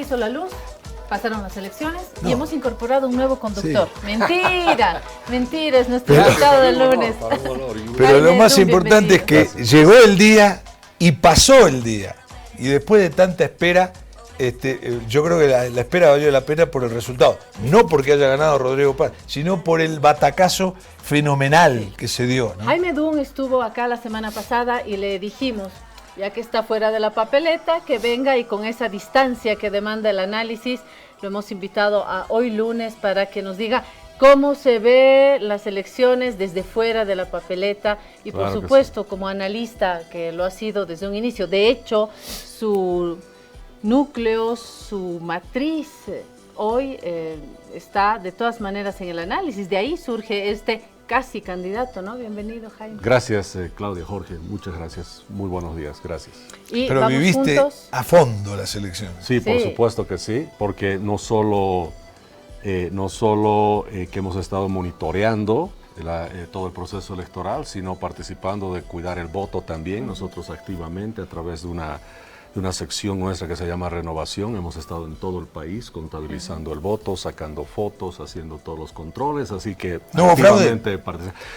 hizo la luz, pasaron las elecciones y hemos incorporado un nuevo conductor. Sí. Mentira, mentira, es nuestro invitado del lunes. Pero lo más importante es que llegó el día y pasó el día. Y después de tanta espera, yo creo que la espera valió la pena por el resultado. No porque haya ganado Rodrigo Paz, sino por el batacazo fenomenal que se dio, ¿no? Jaime Dunn estuvo acá la semana pasada y le dijimos, ya que está fuera de la papeleta, que venga y con esa distancia que demanda el análisis, lo hemos invitado a hoy lunes para que nos diga cómo se ve las elecciones desde fuera de la papeleta y por supuesto como analista que lo ha sido desde un inicio. De hecho, su núcleo, su matriz hoy está de todas maneras en el análisis. De ahí surge este casi candidato, ¿no? Bienvenido, Jaime. Gracias, Claudia, Jorge, muchas gracias. Muy buenos días, gracias. Pero viviste juntos a fondo las elecciones. Sí, por supuesto que sí, porque no solo que hemos estado monitoreando todo el proceso electoral, sino participando de cuidar el voto también, nosotros activamente a través de una sección nuestra que se llama Renovación. Hemos estado en todo el país contabilizando el voto, sacando fotos, haciendo todos los controles, así que no activamente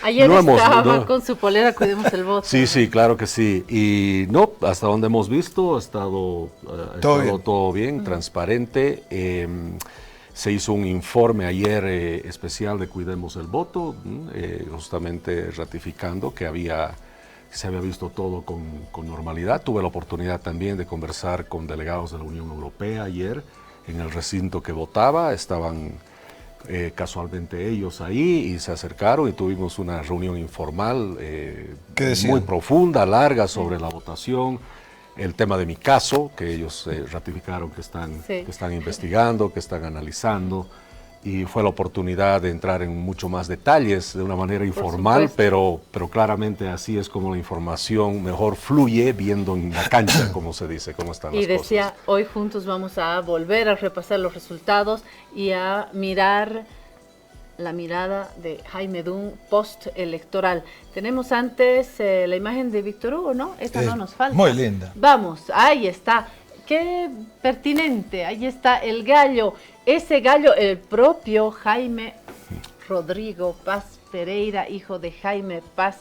ayer estaba con su polera Cuidemos el Voto. Sí, claro que sí. Y no, hasta donde hemos visto ha estado todo bien, transparente. Se hizo un informe ayer especial de Cuidemos el Voto, justamente ratificando que se había visto todo con normalidad. Tuve la oportunidad también de conversar con delegados de la Unión Europea ayer en el recinto que votaba. Estaban casualmente ellos ahí y se acercaron y tuvimos una reunión informal muy profunda, larga sobre la votación. El tema de mi caso, que ellos ratificaron que están investigando, que están analizando. Y fue la oportunidad de entrar en mucho más detalles de una manera informal, pero claramente así es como la información mejor fluye viendo en la cancha, como se dice, cómo están las cosas. Y decía, hoy juntos vamos a volver a repasar los resultados y a mirar la mirada de Jaime Dunn post-electoral. Tenemos antes la imagen de Víctor Hugo, ¿no? Esta no nos falta. Muy linda. Vamos, ahí está. Qué pertinente, ahí está el gallo. Ese gallo, el propio Jaime Rodrigo Paz Pereira, hijo de Jaime Paz,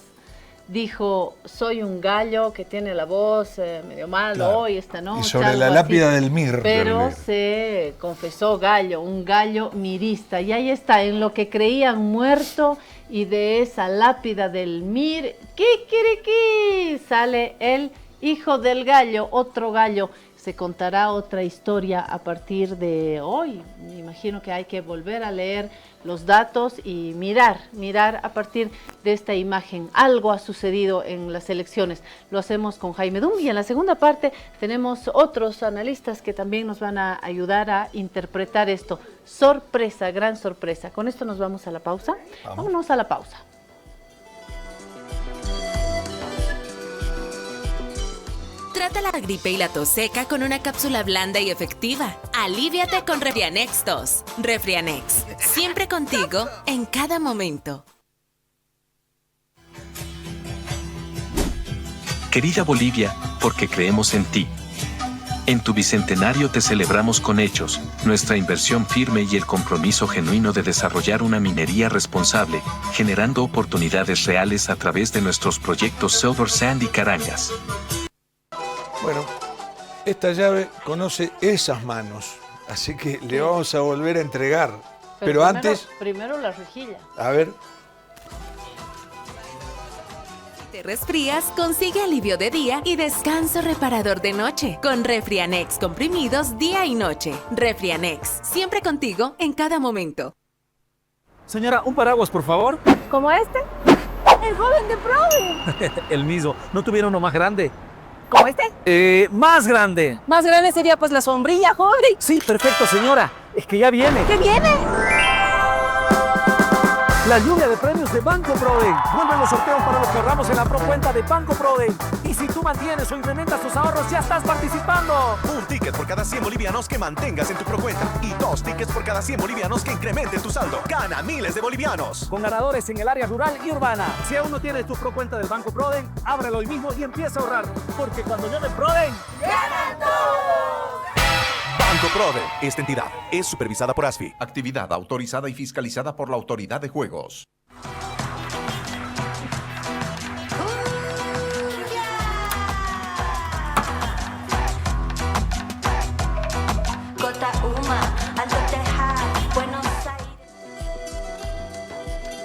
dijo, soy un gallo que tiene la voz medio mal hoy, esta noche. Y sobre la lápida del Mir. Pero se confesó gallo, un gallo mirista. Y ahí está, en lo que creían muerto y de esa lápida del Mir, ¡kikiriki! Sale el hijo del gallo, otro gallo. Se contará otra historia a partir de hoy. Me imagino que hay que volver a leer los datos y mirar a partir de esta imagen. Algo ha sucedido en las elecciones. Lo hacemos con Jaime Dunn y en la segunda parte tenemos otros analistas que también nos van a ayudar a interpretar esto. Sorpresa, gran sorpresa. Con esto nos vamos a la pausa. Vámonos a la pausa. Trata la gripe y la tos seca con una cápsula blanda y efectiva. Alíviate con Refrianex Tos. Refrianex, siempre contigo, en cada momento. Querida Bolivia, porque creemos en ti. En tu bicentenario te celebramos con hechos, nuestra inversión firme y el compromiso genuino de desarrollar una minería responsable, generando oportunidades reales a través de nuestros proyectos Silver Sand y Carangas. Bueno, esta llave conoce esas manos, así que le vamos a volver a entregar. Pero antes... Primero la rejilla. A ver. Te resfrías, consigue alivio de día y descanso reparador de noche. Con Refrianex comprimidos día y noche. Refrianex, siempre contigo en cada momento. Señora, un paraguas, por favor. ¿Como este? El joven de Prode. El mismo. ¿No tuviera uno más grande? ¿Como este? Más grande. Más grande sería pues la sombrilla, joven. Sí, perfecto, señora. Es que ya viene. ¿Qué viene? La lluvia de premios de Banco Prode. Vuelven los sorteos para los que ahorramos en la procuenta de Banco Prode. Y si tú mantienes o incrementas tus ahorros, ya estás participando. Un ticket por cada 100 bolivianos que mantengas en tu procuenta. Y 2 tickets por cada 100 bolivianos que incrementen tu saldo. Gana miles de bolivianos. Con ganadores en el área rural y urbana. Si aún no tienes tu procuenta del Banco Prode, ábrelo hoy mismo y empieza a ahorrar. Porque cuando llame Prode, ¡ganan todos! Banco Prode. Esta entidad es supervisada por ASFI. Actividad autorizada y fiscalizada por la Autoridad de Juegos.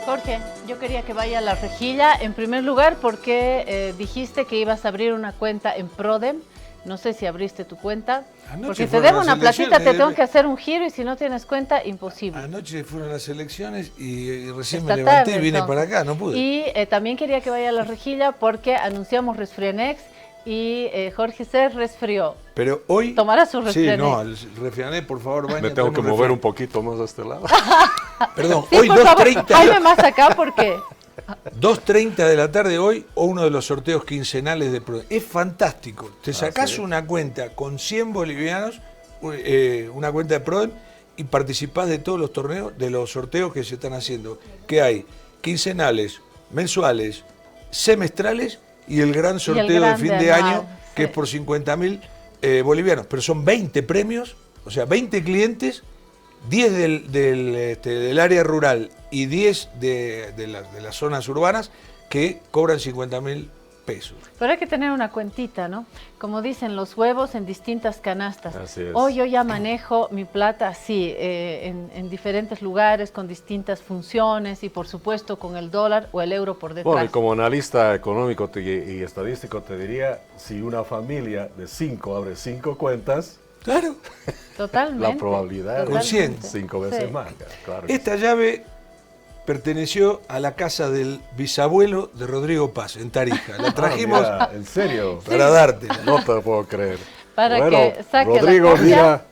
Jorge, yo quería que vaya a la rejilla, en primer lugar porque dijiste que ibas a abrir una cuenta en Prodem. No sé si abriste tu cuenta, porque te debo una platita, te tengo que hacer un giro y si no tienes cuenta, imposible. Anoche fueron las elecciones y recién me levanté y vine para acá, no pude. Y también quería que vaya a la rejilla porque anunciamos Resfrianex y Jorge se resfrió. Pero hoy... ¿Tomará su Resfrianex? Sí, no, el Resfrianex, por favor, vaya. Me tengo que mover un poquito más a este lado. Perdón, sí, hoy 2:30. Jaime, más acá porque... 2:30 de la tarde hoy o uno de los sorteos quincenales de Prodem. Es fantástico. Te sacás una cuenta con 100 bolivianos, una cuenta de Prodem, y participás de todos los torneos, de los sorteos que se están haciendo. Que hay quincenales, mensuales, semestrales y el gran sorteo de fin de año, que es por 50.000 bolivianos. Pero son 20 premios, o sea, 20 clientes, 10 del área rural y 10 de las zonas urbanas que cobran 50.000 pesos. Pero hay que tener una cuentita, ¿no? Como dicen, los huevos en distintas canastas. Así es. Hoy yo ya manejo mi plata así, en diferentes lugares, con distintas funciones y por supuesto con el dólar o el euro por detrás. Bueno, y como analista económico y estadístico te diría, si una familia de 5 abre 5 cuentas, claro, totalmente, la probabilidad con 100. 5 veces más. Claro. Esta llave perteneció a la casa del bisabuelo de Rodrigo Paz, en Tarija. La trajimos mira, ¿en serio? para darte. No te puedo creer. Para bueno, que saque Rodrigo, mira.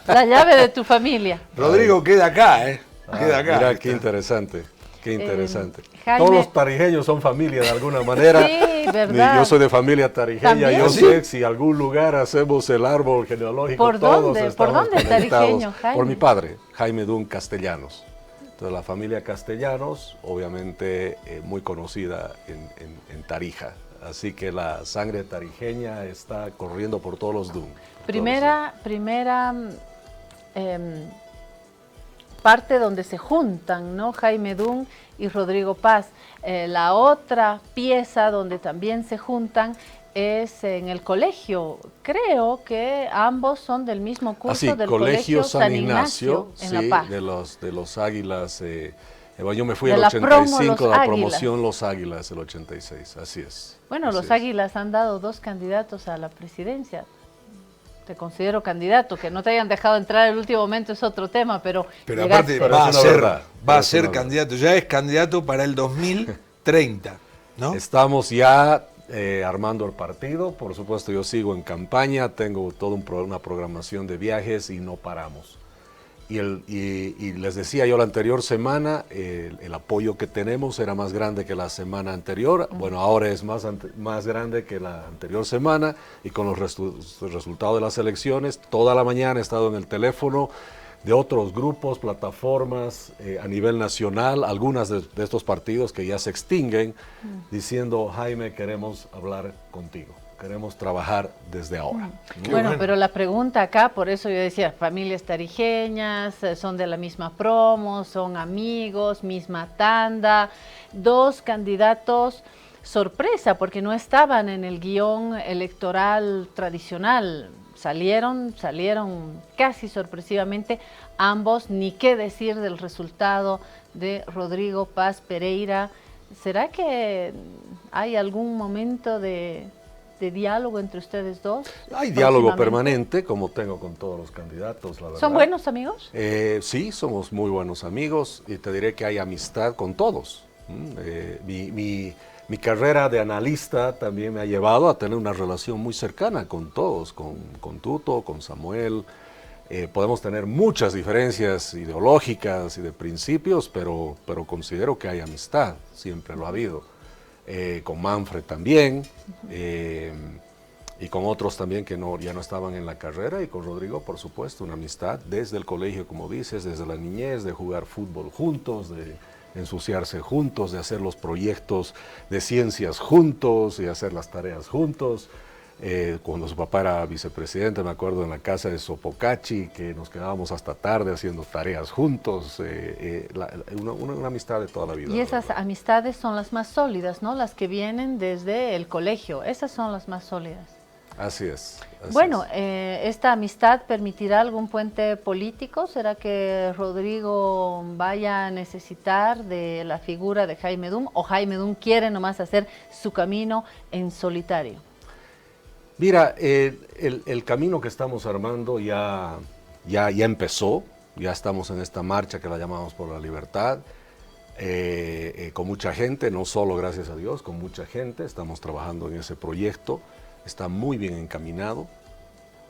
La llave de tu familia. Rodrigo queda acá, queda acá. Mira, qué interesante. Qué interesante. Jaime... Todos los tarijeños son familia de alguna manera. Sí, verdad. Yo soy de familia tarijeña. ¿También? Yo ¿Sí? sé si algún lugar hacemos el árbol genealógico. ¿Por todos dónde? estamos ¿Por dónde conectados. tarijeño, Jaime? Por mi padre, Jaime Dun Castellanos. Entonces la familia Castellanos, obviamente muy conocida en Tarija. Así que la sangre tarijeña está corriendo por todos los Dun. Primera parte donde se juntan, ¿no? Jaime Dun y Rodrigo Paz. La otra pieza donde también se juntan es en el colegio. Creo que ambos son del mismo curso del Colegio San Ignacio en La Paz. de los Águilas. Yo me fui de al la 85, promo, la Águilas. promoción Los Águilas, el 86, así es. Bueno, así los es. Águilas han dado 2 candidatos a la presidencia. Te considero candidato, que no te hayan dejado entrar en el último momento es otro tema, pero aparte Pero va es a una ser, verdad. va a Es ser una candidato, ya es candidato para el 2030, ¿no? Estamos ya armando el partido, por supuesto yo sigo en campaña, tengo toda una programación de viajes y no paramos. Y les decía yo la anterior semana, el apoyo que tenemos era más grande que la semana anterior. Bueno, ahora es más grande que la anterior semana y con los resultados de las elecciones, toda la mañana he estado en el teléfono de otros grupos, plataformas a nivel nacional, algunas de estos partidos que ya se extinguen, diciendo, Jaime, queremos hablar contigo. Queremos trabajar desde ahora. Bueno, pero la pregunta acá, por eso yo decía, familias tarijeñas, son de la misma promo, son amigos, misma tanda, 2 candidatos sorpresa, porque no estaban en el guión electoral tradicional, salieron casi sorpresivamente ambos, ni qué decir del resultado de Rodrigo Paz Pereira. ¿Será que hay algún momento de diálogo entre ustedes dos? Hay diálogo permanente, como tengo con todos los candidatos, la verdad. ¿Son buenos amigos? Sí, somos muy buenos amigos y te diré que hay amistad con todos. Mi carrera de analista también me ha llevado a tener una relación muy cercana con todos, con Tuto, con Samuel. Podemos tener muchas diferencias ideológicas y de principios, pero considero que hay amistad, siempre lo ha habido. Con Manfred también, y con otros también que ya no estaban en la carrera, y con Rodrigo, por supuesto, una amistad desde el colegio, como dices, desde la niñez, de jugar fútbol juntos, de ensuciarse juntos, de hacer los proyectos de ciencias juntos y hacer las tareas juntos. cuando su papá era vicepresidente, me acuerdo en la casa de Sopocachi, que nos quedábamos hasta tarde haciendo tareas juntos, una amistad de toda la vida. Y esas amistades son las más sólidas, ¿no? Las que vienen desde el colegio, esas son las más sólidas. Así es. Bueno, ¿esta amistad permitirá algún puente político? ¿Será que Rodrigo vaya a necesitar de la figura de Jaime Dum o Jaime Dum quiere nomás hacer su camino en solitario? Mira, el camino que estamos armando ya empezó, ya estamos en esta marcha que la llamamos por la libertad, con mucha gente, no solo gracias a Dios, con mucha gente, estamos trabajando en ese proyecto. Está muy bien encaminado,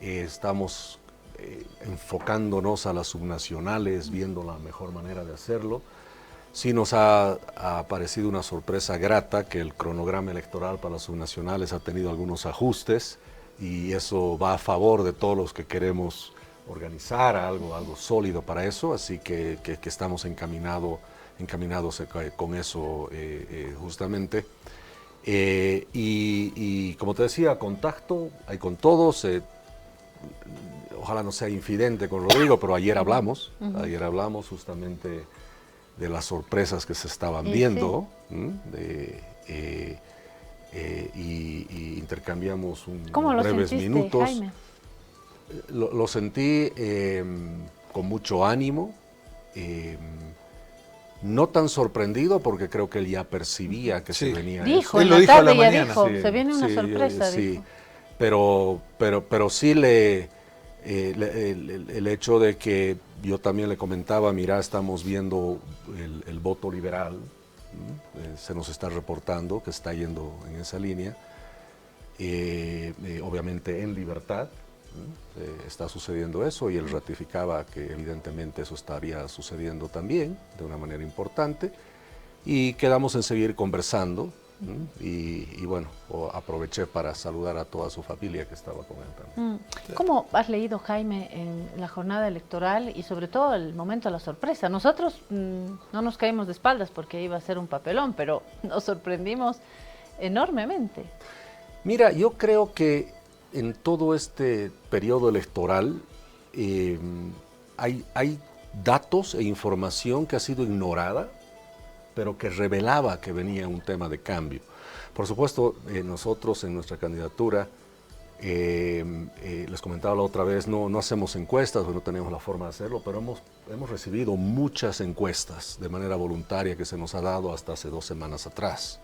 estamos enfocándonos a las subnacionales, viendo la mejor manera de hacerlo. Sí nos ha parecido una sorpresa grata que el cronograma electoral para las subnacionales ha tenido algunos ajustes y eso va a favor de todos los que queremos organizar algo sólido para eso, así que estamos encaminados con eso justamente. Y como te decía, contacto hay con todos, ojalá no sea infidente con Rodrigo, pero ayer hablamos justamente de las sorpresas que se estaban viendo, sí. Y intercambiamos breves minutos. Jaime? Lo sentí con mucho ánimo, no tan sorprendido porque creo que él ya percibía que se venía. Dijo, él lo dijo a la mañana. Dijo, sí, se viene una sorpresa. Sí, dijo. Pero sí el hecho de que yo también le comentaba, mira, estamos viendo el voto liberal, se nos está reportando que está yendo en esa línea, obviamente en libertad. Está sucediendo eso y él ratificaba que evidentemente eso estaría sucediendo también de una manera importante y quedamos en seguir conversando y bueno, aproveché para saludar a toda su familia que estaba con él también. ¿Cómo has leído, Jaime, en la jornada electoral y sobre todo el momento de la sorpresa? Nosotros no nos caímos de espaldas porque iba a ser un papelón, pero nos sorprendimos enormemente. Mira, yo creo que en todo este periodo electoral hay datos e información que ha sido ignorada, pero que revelaba que venía un tema de cambio. Por supuesto, nosotros en nuestra candidatura, les comentaba la otra vez, no hacemos encuestas, no tenemos la forma de hacerlo, pero hemos recibido muchas encuestas de manera voluntaria que se nos ha dado hasta hace 2 semanas atrás.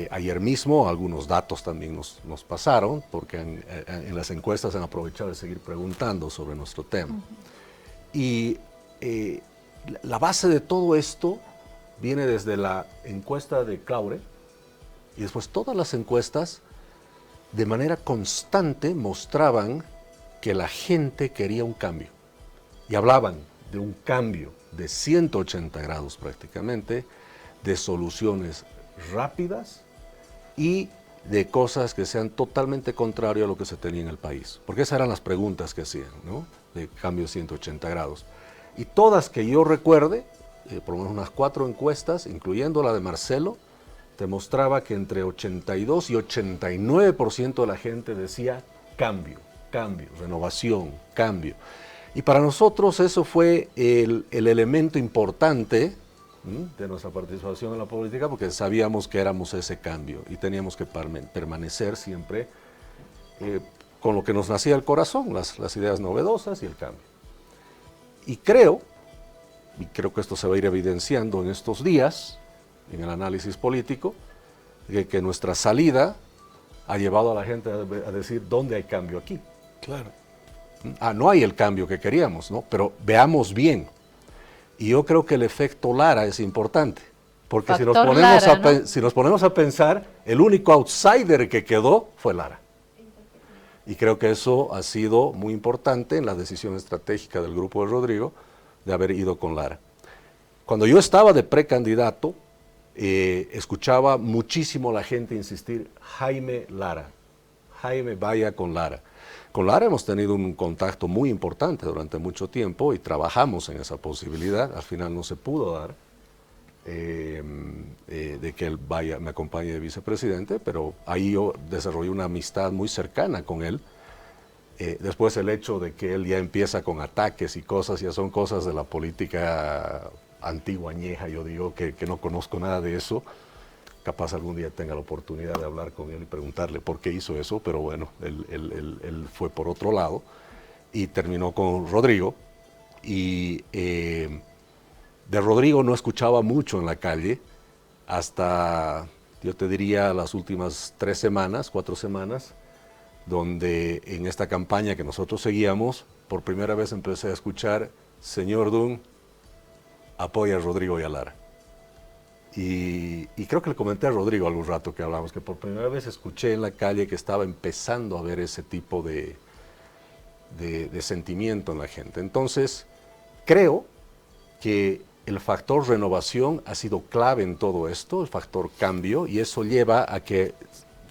Ayer mismo algunos datos también nos pasaron, porque en las encuestas han aprovechado de seguir preguntando sobre nuestro tema. Y la base de todo esto viene desde la encuesta de Claure, y después todas las encuestas de manera constante mostraban que la gente quería un cambio. Y hablaban de un cambio de 180 grados prácticamente, de soluciones rápidas y de cosas que sean totalmente contrarias a lo que se tenía en el país. Porque esas eran las preguntas que hacían, ¿no? De cambio de 180 grados. Y todas que yo recuerde, por lo menos unas 4 encuestas, incluyendo la de Marcelo, demostraba que entre 82 y 89% de la gente decía cambio, renovación, cambio. Y para nosotros eso fue el elemento importante de nuestra participación en la política, porque sabíamos que éramos ese cambio y teníamos que permanecer siempre con lo que nos nacía el corazón, las ideas novedosas y el cambio. Y creo que esto se va a ir evidenciando en estos días, en el análisis político, que nuestra salida ha llevado a la gente a decir, ¿dónde hay cambio aquí? Claro. No hay el cambio que queríamos, ¿no? Pero veamos bien. Y yo creo que el efecto Lara es importante, porque si nos ponemos a pensar, el único outsider que quedó fue Lara. Y creo que eso ha sido muy importante en la decisión estratégica del grupo de Rodrigo de haber ido con Lara. Cuando yo estaba de precandidato, escuchaba muchísimo a la gente insistir, Jaime Lara, Jaime vaya con Lara. Con Lara hemos tenido un contacto muy importante durante mucho tiempo y trabajamos en esa posibilidad, al final no se pudo dar, de que él me acompañe de vicepresidente, pero ahí yo desarrollé una amistad muy cercana con él. Después el hecho de que él ya empieza con ataques y cosas, ya son cosas de la política antigua, añeja, yo digo que no conozco nada de eso. Capaz algún día tenga la oportunidad de hablar con él y preguntarle por qué hizo eso, pero bueno, él fue por otro lado y terminó con Rodrigo. Y de Rodrigo no escuchaba mucho en la calle hasta, yo te diría, las últimas 3 semanas, 4 semanas, donde en esta campaña que nosotros seguíamos, por primera vez empecé a escuchar: señor Dunn, apoya a Rodrigo y a Lara. Y creo que le comenté a Rodrigo algún rato que hablamos, que por primera vez escuché en la calle que estaba empezando a ver ese tipo de sentimiento en la gente. Entonces, creo que el factor renovación ha sido clave en todo esto, el factor cambio, y eso lleva a que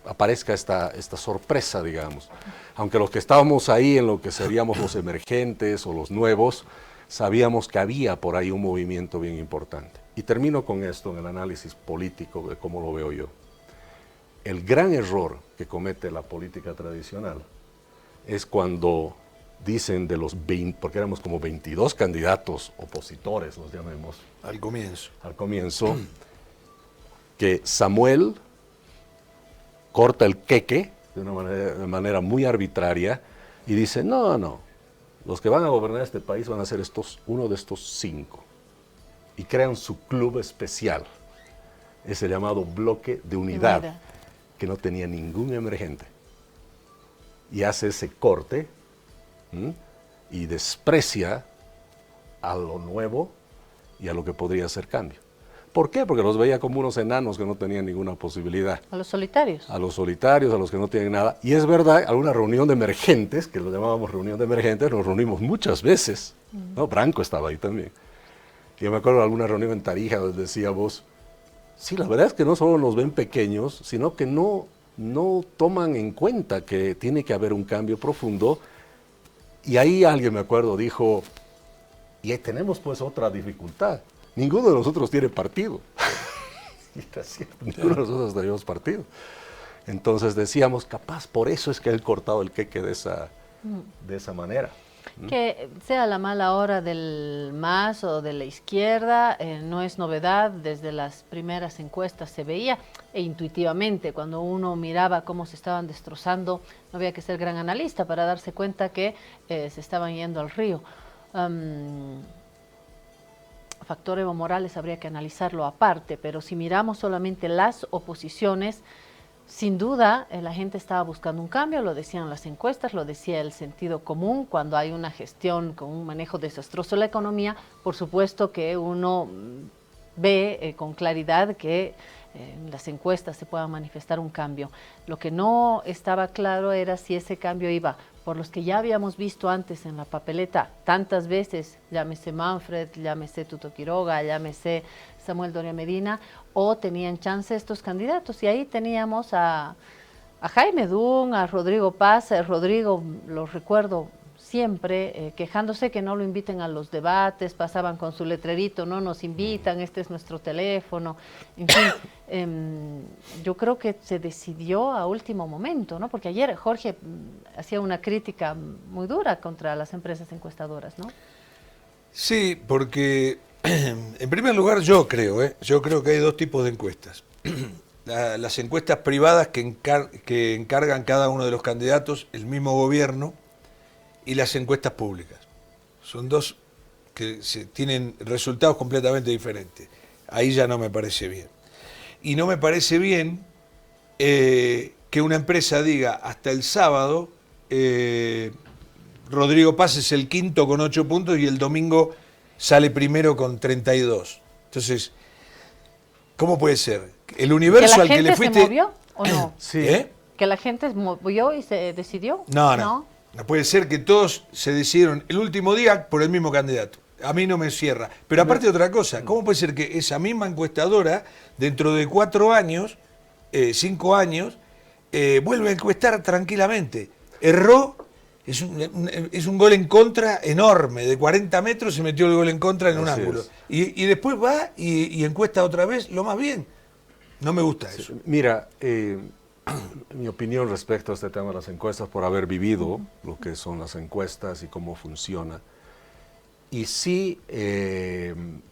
aparezca esta sorpresa, digamos. Aunque los que estábamos ahí en lo que seríamos los emergentes o los nuevos, sabíamos que había por ahí un movimiento bien importante. Y termino con esto en el análisis político de cómo lo veo yo. El gran error que comete la política tradicional es cuando dicen de los 20, porque éramos como 22 candidatos opositores, los llamemos. Al comienzo. Al comienzo, que Samuel corta el queque de manera muy arbitraria y dice: no, los que van a gobernar este país van a ser uno de estos 5. Y crean su club especial, ese llamado bloque de unidad, que no tenía ningún emergente. Y hace ese corte y desprecia a lo nuevo y a lo que podría ser cambio. ¿Por qué? Porque los veía como unos enanos que no tenían ninguna posibilidad. A los solitarios. A los solitarios, a los que no tienen nada. Y es verdad, alguna reunión de emergentes, que lo llamábamos reunión de emergentes, nos reunimos muchas veces. ¿No? Branco estaba ahí también. Yo me acuerdo de alguna reunión en Tarija donde decíamos: sí, la verdad es que no solo nos ven pequeños, sino que no toman en cuenta que tiene que haber un cambio profundo. Y ahí alguien, me acuerdo, dijo: y ahí tenemos pues otra dificultad. Ninguno de nosotros tiene partido. Y está cierto, ninguno de nosotros tenemos partido. Entonces decíamos, capaz por eso es que él cortado el queque de esa manera. Que sea la mala hora del MAS o de la izquierda, no es novedad. Desde las primeras encuestas se veía, e intuitivamente, cuando uno miraba cómo se estaban destrozando, no había que ser gran analista para darse cuenta que se estaban yendo al río. Factor Evo Morales habría que analizarlo aparte, pero si miramos solamente las oposiciones, sin duda la gente estaba buscando un cambio, lo decían las encuestas, lo decía el sentido común. Cuando hay una gestión con un manejo desastroso de la economía, por supuesto que uno ve con claridad que en las encuestas se pueda manifestar un cambio. Lo que no estaba claro era si ese cambio iba por los que ya habíamos visto antes en la papeleta tantas veces, llámese Manfred, llámese Tuto Quiroga, llámese Samuel Doria Medina, o tenían chance estos candidatos. Y ahí teníamos a Jaime Dunn, a Rodrigo Paz. Rodrigo, lo recuerdo siempre quejándose que no lo inviten a los debates, pasaban con su letrerito: no nos invitan, este es nuestro teléfono. En fin, yo creo que se decidió a último momento, ¿no? Porque ayer Jorge hacía una crítica muy dura contra las empresas encuestadoras, ¿no? Sí, porque en primer lugar yo creo que hay 2 tipos de encuestas. Las encuestas privadas que encargan cada uno de los candidatos, el mismo gobierno, y las encuestas públicas. Son 2 que tienen resultados completamente diferentes. Ahí ya no me parece bien. Y no me parece bien que una empresa diga hasta el sábado Rodrigo Paz es el quinto con 8 puntos y el domingo sale primero con 32. Entonces, ¿cómo puede ser? El universo al que le fuiste... ¿Que la gente se movió o no? Sí. ¿Que la gente movió y se decidió? No puede ser que todos se decidieron el último día por el mismo candidato. A mí no me cierra. Pero aparte de otra cosa, ¿cómo puede ser que esa misma encuestadora, dentro de 4 años, 5 años, vuelve a encuestar tranquilamente? Erró Es un gol en contra enorme, de 40 metros se metió el gol en contra en un ángulo. Y después va y encuesta otra vez lo más bien. No me gusta eso. Mira, mi opinión respecto a este tema de las encuestas, por haber vivido lo que son las encuestas y cómo funciona. Y sí,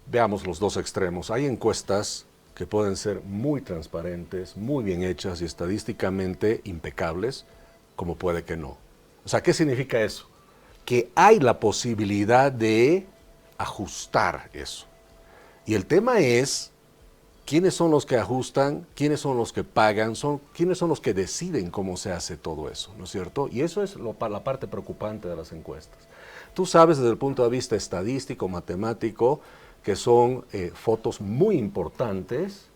veamos los dos extremos. Hay encuestas que pueden ser muy transparentes, muy bien hechas y estadísticamente impecables, como puede que no. O sea, ¿qué significa eso? Que hay la posibilidad de ajustar eso. Y el tema es, ¿quiénes son los que ajustan? ¿Quiénes son los que pagan? ¿Quiénes son los que deciden cómo se hace todo eso? ¿No es cierto? Y eso es la parte preocupante de las encuestas. Tú sabes desde el punto de vista estadístico, matemático, que son fotos muy importantes,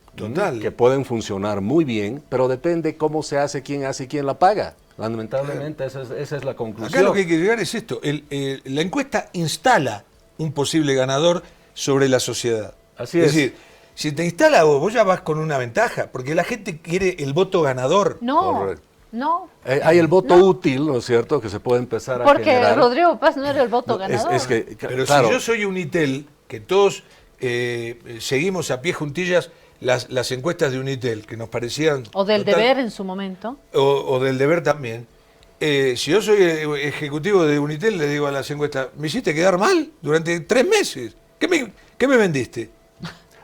que pueden funcionar muy bien, pero depende cómo se hace y quién la paga. Lamentablemente esa es la conclusión. Acá lo que hay que llegar es esto, la encuesta instala un posible ganador sobre la sociedad. Así es. Es decir, si te instala vos ya vas con una ventaja, porque la gente quiere el voto ganador. No. Correcto. No. Hay el voto útil, ¿no es cierto?, que se puede empezar a generar. Porque Rodrigo Paz no era el voto ganador. Pero claro, si yo soy Unitel, que todos seguimos a pie juntillas las encuestas de Unitel, que nos parecían... O del Deber en su momento. O del Deber también. Si yo soy ejecutivo de Unitel, le digo a las encuestas, me hiciste quedar mal durante 3 meses. ¿Qué me vendiste?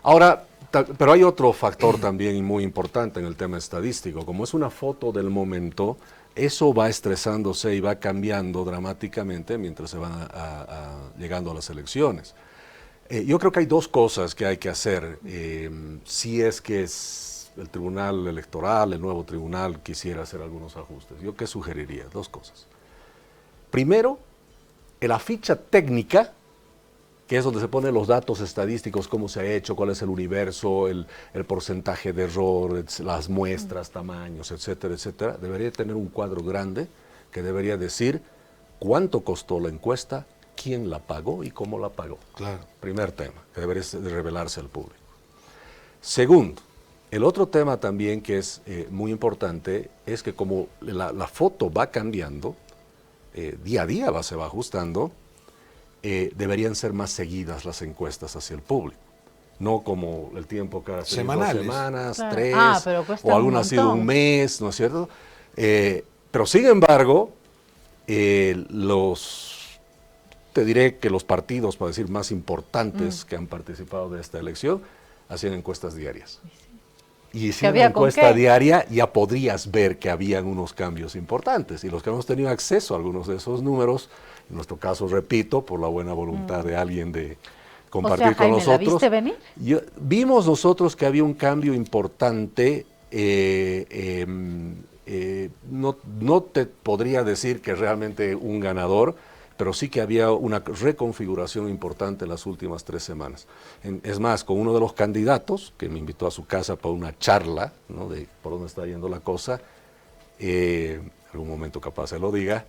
Ahora, pero hay otro factor también muy importante en el tema estadístico. Como es una foto del momento, eso va estresándose y va cambiando dramáticamente mientras se van llegando a las elecciones. Yo creo que hay dos cosas que hay que hacer si es que el Tribunal Electoral, el nuevo tribunal, quisiera hacer algunos ajustes. ¿Yo qué sugeriría? 2 cosas. Primero, en la ficha técnica, que es donde se ponen los datos estadísticos, cómo se ha hecho, cuál es el universo, el porcentaje de error, las muestras, tamaños, etcétera, etcétera, debería tener un cuadro grande que debería decir cuánto costó la encuesta, quién la pagó y cómo la pagó. Claro. Primer tema, que debería revelarse al público. Segundo, el otro tema también que es muy importante es que como la foto va cambiando, día a día se va ajustando, deberían ser más seguidas las encuestas hacia el público. No como el tiempo que hace 2 semanas, claro. 3, o alguna ha sido un mes, ¿no es cierto? Pero sin embargo, te diré que los partidos, para decir, más importantes que han participado de esta elección, hacían encuestas diarias. Y si una encuesta diaria ya podrías ver que habían unos cambios importantes. Y los que hemos tenido acceso a algunos de esos números, en nuestro caso, repito, por la buena voluntad de alguien de compartir con nosotros. ¿La viste venir? Vimos nosotros que había un cambio importante. No te podría decir que realmente un ganador, pero sí que había una reconfiguración importante en las últimas 3 semanas. Es más, con uno de los candidatos, que me invitó a su casa para una charla, ¿no?, de por dónde está yendo la cosa, en algún momento capaz se lo diga,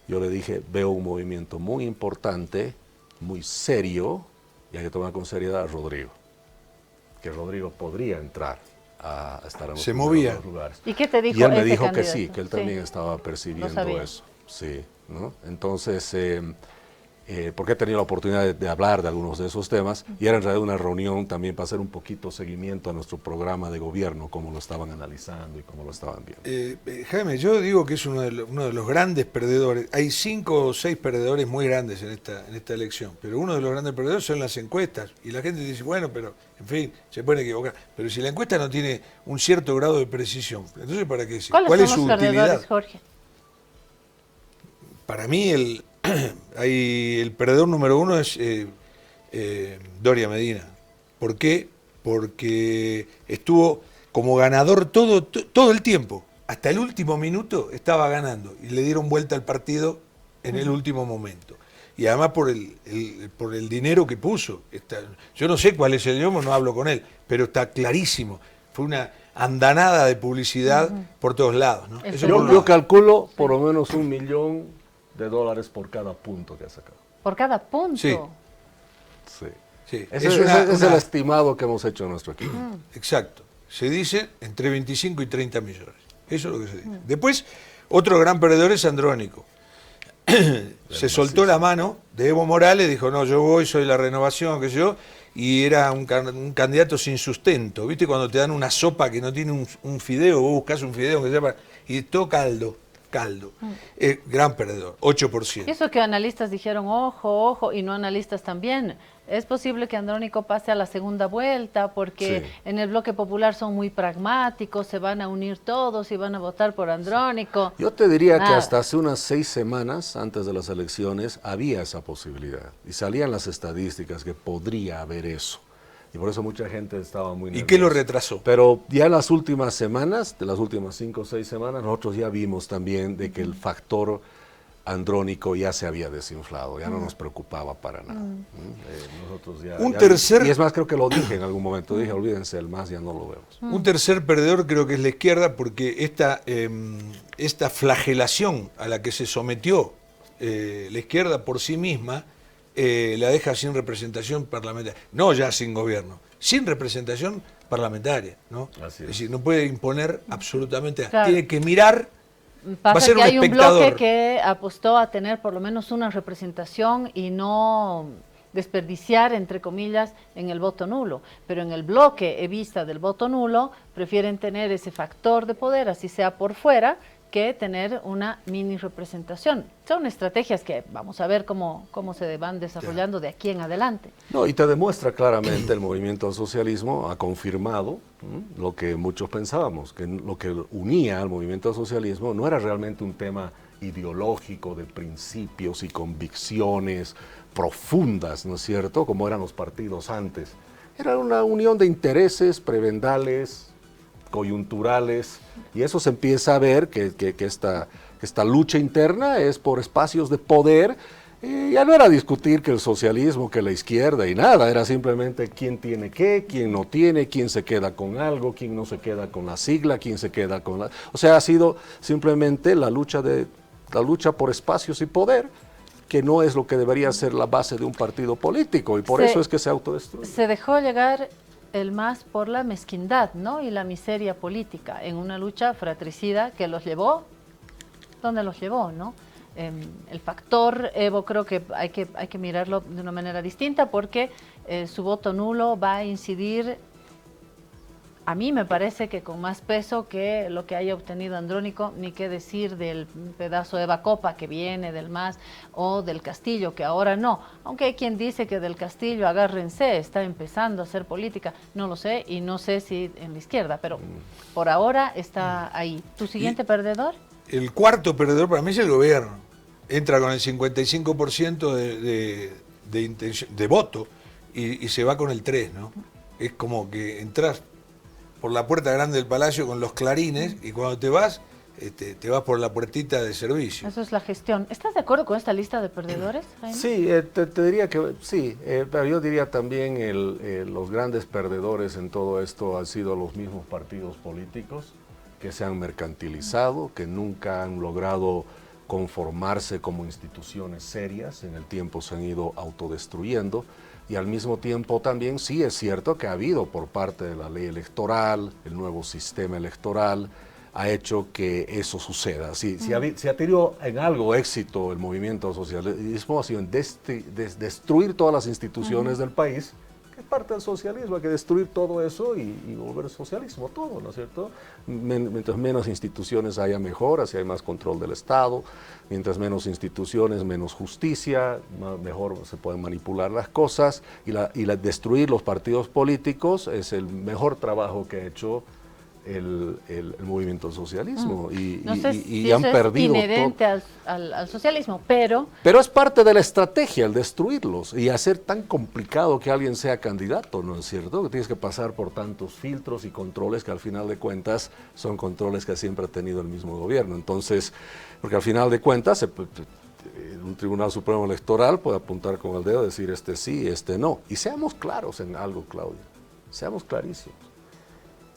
yo le dije, veo un movimiento muy importante, muy serio, y hay que tomar con seriedad a Rodrigo, que Rodrigo podría entrar a estar en los primeros lugares. ¿Y qué te dijo? Y él me dijo que sí, que él también estaba percibiendo eso. Sí, ¿no? Entonces, porque he tenido la oportunidad de hablar de algunos de esos temas, y era en realidad una reunión también para hacer un poquito seguimiento a nuestro programa de gobierno, cómo lo estaban analizando y cómo lo estaban viendo. Jaime, yo digo que es uno de los grandes perdedores. Hay 5 o 6 perdedores muy grandes en esta elección, pero uno de los grandes perdedores son las encuestas, y la gente dice, bueno, pero en fin, se pueden equivocar, pero si la encuesta no tiene un cierto grado de precisión, entonces ¿para qué? ¿Cuál es su utilidad? Jorge? Para mí el perdedor número 1 es Doria Medina. ¿Por qué? Porque estuvo como ganador todo el tiempo. Hasta el último minuto estaba ganando y le dieron vuelta al partido en el último momento. Y además por el dinero que puso. Yo no sé cuál es el idioma, no hablo con él, pero está clarísimo. Fue una andanada de publicidad por todos lados, ¿no? Yo calculo por lo menos $1 millón por cada punto que ha sacado. ¿Por cada punto? Sí. Ese es el estimado que hemos hecho en nuestro equipo. Exacto. Se dice entre 25 y 30 millones. Eso es lo que se dice. Después, otro gran perdedor es Andrónico. se soltó la mano de Evo Morales, dijo, no, yo voy, soy la renovación, qué sé yo, y era un candidato sin sustento. ¿Viste cuando te dan una sopa que no tiene un fideo, vos buscás un fideo que sepa, y todo caldo. Gran perdedor, 8%. Eso que analistas dijeron, ojo, y no analistas también. Es posible que Andrónico pase a la segunda vuelta porque en el bloque popular son muy pragmáticos, se van a unir todos y van a votar por Andrónico. Yo te diría que hasta hace unas 6 semanas antes de las elecciones había esa posibilidad y salían las estadísticas que podría haber eso. Y por eso mucha gente estaba muy nerviosa. ¿Y qué lo retrasó? Pero ya en las últimas semanas, de las últimas 5 o 6 semanas, nosotros ya vimos también de que el factor Andrónico ya se había desinflado, ya no nos preocupaba para nada. Nosotros ya, y es más, creo que lo dije en algún momento, dije, olvídense, el MAS ya no lo vemos. Un tercer perdedor creo que es la izquierda, porque esta flagelación a la que se sometió la izquierda por sí misma, la deja sin representación parlamentaria, no ya sin gobierno, sin representación parlamentaria, ¿no? Así es decir, no puede imponer absolutamente, claro. Tiene que mirar. Pasa va a ser que un hay espectador. un bloque que apostó a tener por lo menos una representación y no desperdiciar, entre comillas, en el voto nulo. Pero en el bloque evista del voto nulo prefieren tener ese factor de poder, así sea por fuera, que tener una mini representación. Son estrategias que vamos a ver cómo se van desarrollando de aquí en adelante. No, y te demuestra claramente el movimiento al socialismo ha confirmado lo que muchos pensábamos, que lo que unía al movimiento al socialismo no era realmente un tema ideológico de principios y convicciones profundas, ¿no es cierto?, como eran los partidos antes. Era una unión de intereses prebendales, coyunturales, y eso se empieza a ver que esta lucha interna es por espacios de poder. Ya no era discutir que el socialismo, que la izquierda y nada, era simplemente quién tiene qué, quién no tiene, quién se queda con algo, quién no se queda con la sigla, quién se queda con la... O sea, ha sido simplemente la lucha por espacios y poder, que no es lo que debería ser la base de un partido político, y por eso es que se autodestruye. Se dejó llegar el MAS por la mezquindad, ¿no?, y la miseria política, en una lucha fratricida que los llevó, ¿dónde los llevó, no? El factor Evo creo que hay que mirarlo de una manera distinta, porque su voto nulo va a incidir, a mí me parece que con más peso que lo que haya obtenido Andrónico, ni qué decir del pedazo de Bacopa que viene del MAS o del Castillo, que ahora no. Aunque hay quien dice que del Castillo, agárrense, está empezando a hacer política, no lo sé, y no sé si en la izquierda, pero por ahora está ahí. ¿Tu siguiente perdedor? El cuarto perdedor para mí es el gobierno. Entra con el 55% de voto y se va con el 3%, ¿no? Es como que entras por la puerta grande del Palacio con los clarines y cuando te vas por la puertita de servicio. Eso es la gestión. ¿Estás de acuerdo con esta lista de perdedores, Jaime? Sí, te diría que sí, pero yo diría también los grandes perdedores en todo esto han sido los mismos partidos políticos que se han mercantilizado, que nunca han logrado conformarse como instituciones serias, en el tiempo se han ido autodestruyendo, y al mismo tiempo también sí es cierto que ha habido por parte de la ley electoral, el nuevo sistema electoral, ha hecho que eso suceda. Si ha tenido en algo éxito el movimiento socialismo, ha sido en destruir todas las instituciones del país, que es parte del socialismo, hay que destruir todo eso y volver socialismo todo, ¿no es cierto? Mientras menos instituciones haya mejor, así hay más control del Estado, mientras menos instituciones, menos justicia, mejor se pueden manipular las cosas, y destruir los partidos políticos es el mejor trabajo que ha hecho el movimiento al socialismo, no sé si y han perdido es inherente al socialismo, pero es parte de la estrategia el destruirlos y hacer tan complicado que alguien sea candidato, ¿no es cierto? Que tienes que pasar por tantos filtros y controles que al final de cuentas son controles que siempre ha tenido el mismo gobierno. Entonces, porque al final de cuentas un Tribunal Supremo Electoral puede apuntar con el dedo, decir este sí, este no. Y seamos claros en algo, Claudia, seamos clarísimos.